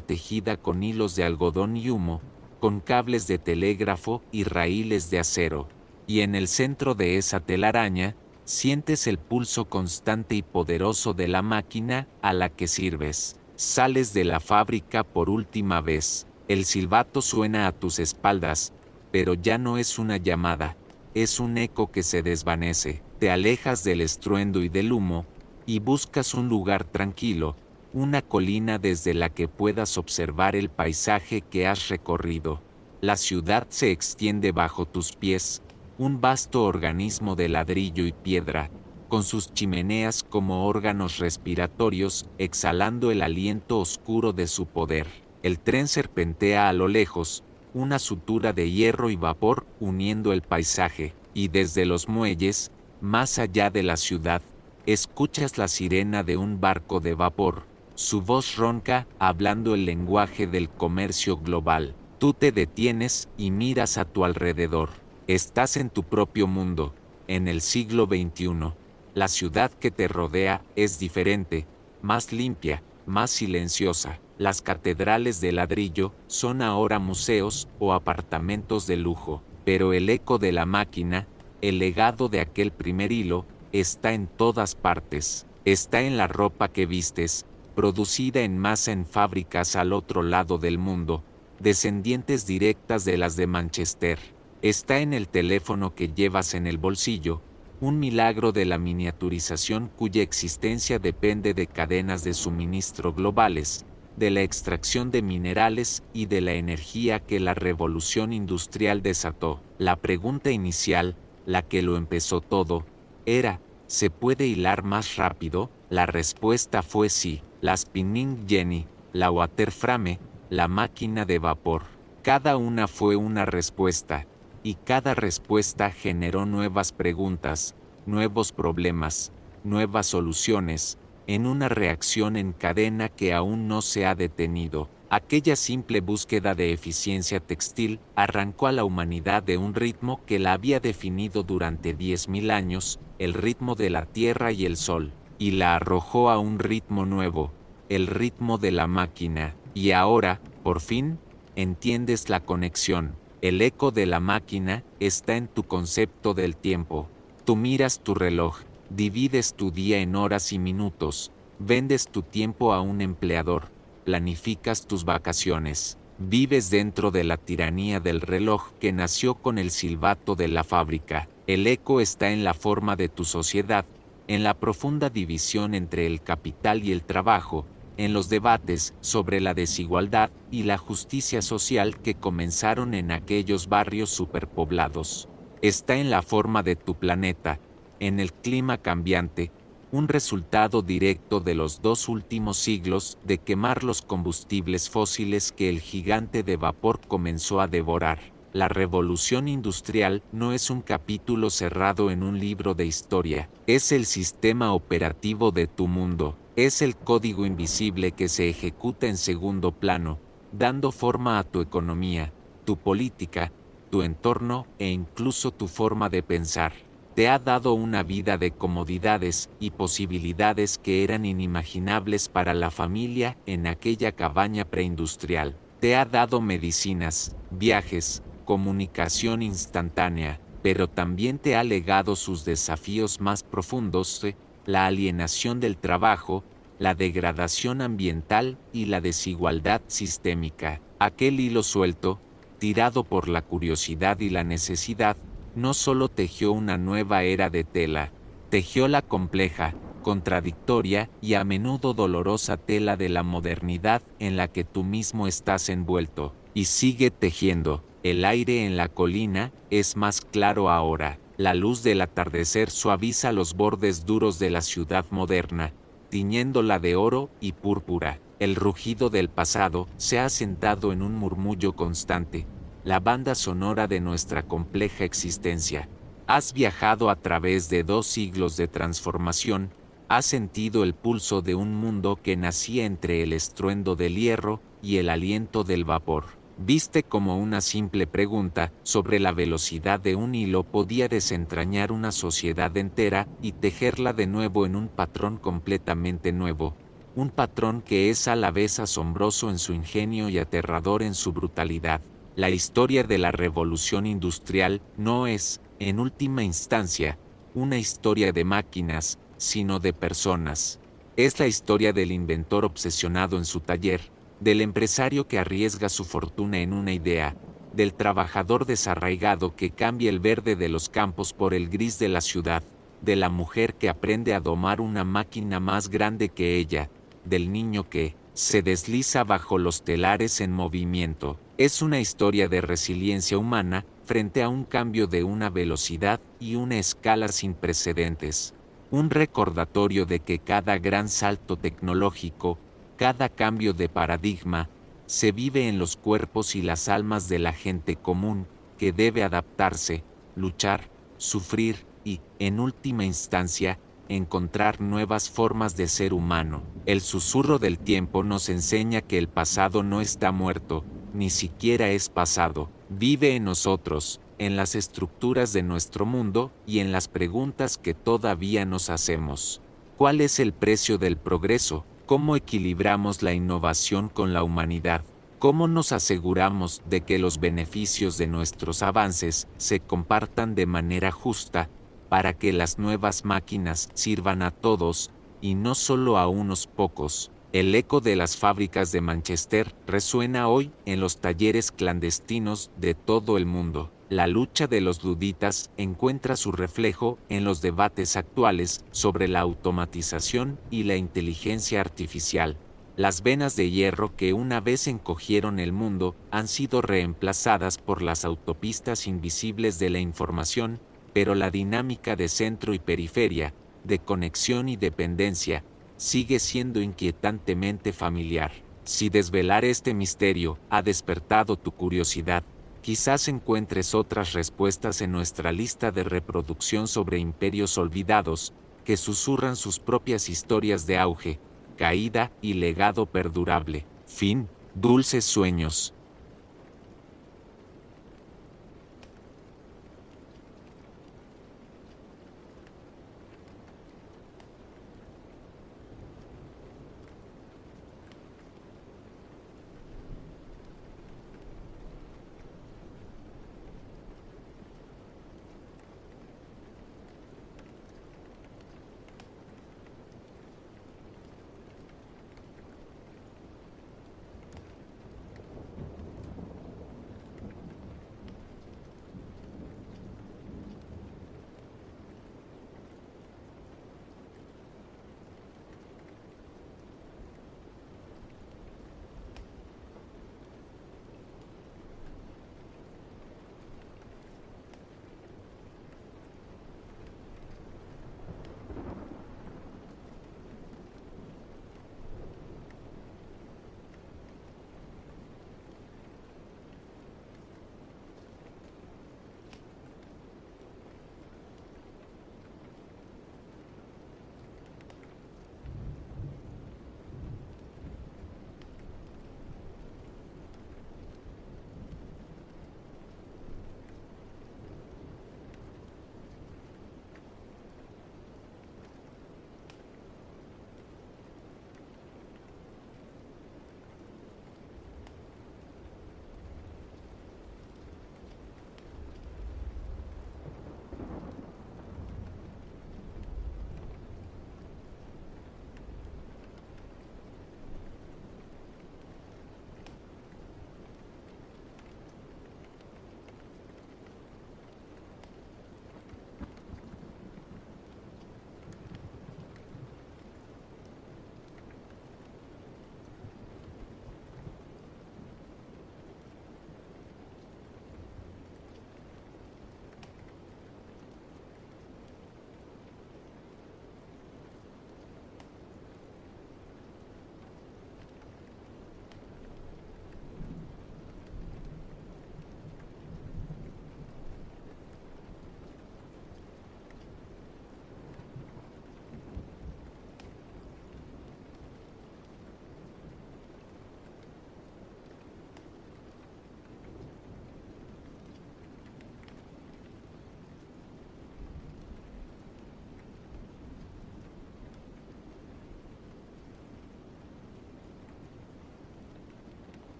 tejida con hilos de algodón y humo, con cables de telégrafo y raíles de acero. Y en el centro de esa telaraña, sientes el pulso constante y poderoso de la máquina a la que sirves. Sales de la fábrica por última vez. El silbato suena a tus espaldas, pero ya no es una llamada, es un eco que se desvanece. Te alejas del estruendo y del humo, y buscas un lugar tranquilo, una colina desde la que puedas observar el paisaje que has recorrido. La ciudad se extiende bajo tus pies, un vasto organismo de ladrillo y piedra, con sus chimeneas como órganos respiratorios exhalando el aliento oscuro de su poder. El tren serpentea a lo lejos, una sutura de hierro y vapor uniendo el paisaje, y desde los muelles, más allá de la ciudad, escuchas la sirena de un barco de vapor, su voz ronca hablando el lenguaje del comercio global. Tú te detienes y miras a tu alrededor. Estás en tu propio mundo, en el siglo XXI. La ciudad que te rodea es diferente, más limpia, más silenciosa. Las catedrales de ladrillo son ahora museos o apartamentos de lujo, pero el eco de la máquina, el legado de aquel primer hilo, está en todas partes. Está en la ropa que vistes, producida en masa en fábricas al otro lado del mundo, descendientes directas de las de Manchester. Está en el teléfono que llevas en el bolsillo, un milagro de la miniaturización cuya existencia depende de cadenas de suministro globales, de la extracción de minerales y de la energía que la revolución industrial desató. La pregunta inicial, la que lo empezó todo, era, ¿se puede hilar más rápido? La respuesta fue sí. La spinning jenny, la waterframe, la máquina de vapor. Cada una fue una respuesta, y cada respuesta generó nuevas preguntas, nuevos problemas, nuevas soluciones, en una reacción en cadena que aún no se ha detenido. Aquella simple búsqueda de eficiencia textil arrancó a la humanidad de un ritmo que la había definido durante 10.000 años, el ritmo de la Tierra y el Sol, y la arrojó a un ritmo nuevo, el ritmo de la máquina. Y ahora, por fin, entiendes la conexión. El eco de la máquina está en tu concepto del tiempo. Tú miras tu reloj, divides tu día en horas y minutos, vendes tu tiempo a un empleador, planificas tus vacaciones, vives dentro de la tiranía del reloj que nació con el silbato de la fábrica. El eco está en la forma de tu sociedad, en la profunda división entre el capital y el trabajo, en los debates sobre la desigualdad y la justicia social que comenzaron en aquellos barrios superpoblados. Está en la forma de tu planeta, en el clima cambiante, un resultado directo de los 2 últimos siglos de quemar los combustibles fósiles que el gigante de vapor comenzó a devorar. La revolución industrial no es un capítulo cerrado en un libro de historia, es el sistema operativo de tu mundo, es el código invisible que se ejecuta en segundo plano, dando forma a tu economía, tu política, tu entorno e incluso tu forma de pensar. Te ha dado una vida de comodidades y posibilidades que eran inimaginables para la familia en aquella cabaña preindustrial. Te ha dado medicinas, viajes, comunicación instantánea, pero también te ha legado sus desafíos más profundos, la alienación del trabajo, la degradación ambiental y la desigualdad sistémica. Aquel hilo suelto, tirado por la curiosidad y la necesidad, no solo tejió una nueva era de tela, tejió la compleja, contradictoria y a menudo dolorosa tela de la modernidad en la que tú mismo estás envuelto, y sigue tejiendo. El aire en la colina es más claro ahora, la luz del atardecer suaviza los bordes duros de la ciudad moderna, tiñéndola de oro y púrpura. El rugido del pasado se ha sentado en un murmullo constante, la banda sonora de nuestra compleja existencia. Has viajado a través de 2 siglos de transformación, has sentido el pulso de un mundo que nacía entre el estruendo del hierro y el aliento del vapor. Viste como una simple pregunta sobre la velocidad de un hilo podía desentrañar una sociedad entera y tejerla de nuevo en un patrón completamente nuevo. Un patrón que es a la vez asombroso en su ingenio y aterrador en su brutalidad. La historia de la revolución industrial no es, en última instancia, una historia de máquinas, sino de personas. Es la historia del inventor obsesionado en su taller, del empresario que arriesga su fortuna en una idea, del trabajador desarraigado que cambia el verde de los campos por el gris de la ciudad, de la mujer que aprende a domar una máquina más grande que ella, del niño que se desliza bajo los telares en movimiento. Es una historia de resiliencia humana frente a un cambio de una velocidad y una escala sin precedentes. Un recordatorio de que cada gran salto tecnológico, cada cambio de paradigma, se vive en los cuerpos y las almas de la gente común, que debe adaptarse, luchar, sufrir y, en última instancia, encontrar nuevas formas de ser humano. El susurro del tiempo nos enseña que el pasado no está muerto, ni siquiera es pasado, vive en nosotros, en las estructuras de nuestro mundo y en las preguntas que todavía nos hacemos. ¿Cuál es el precio del progreso? ¿Cómo equilibramos la innovación con la humanidad? ¿Cómo nos aseguramos de que los beneficios de nuestros avances se compartan de manera justa, para que las nuevas máquinas sirvan a todos, y no solo a unos pocos? El eco de las fábricas de Manchester resuena hoy en los talleres clandestinos de todo el mundo. La lucha de los luditas encuentra su reflejo en los debates actuales sobre la automatización y la inteligencia artificial. Las venas de hierro que una vez encogieron el mundo han sido reemplazadas por las autopistas invisibles de la información, pero la dinámica de centro y periferia, de conexión y dependencia, sigue siendo inquietantemente familiar. Si desvelar este misterio ha despertado tu curiosidad, quizás encuentres otras respuestas en nuestra lista de reproducción sobre imperios olvidados, que susurran sus propias historias de auge, caída y legado perdurable. Fin, dulces sueños.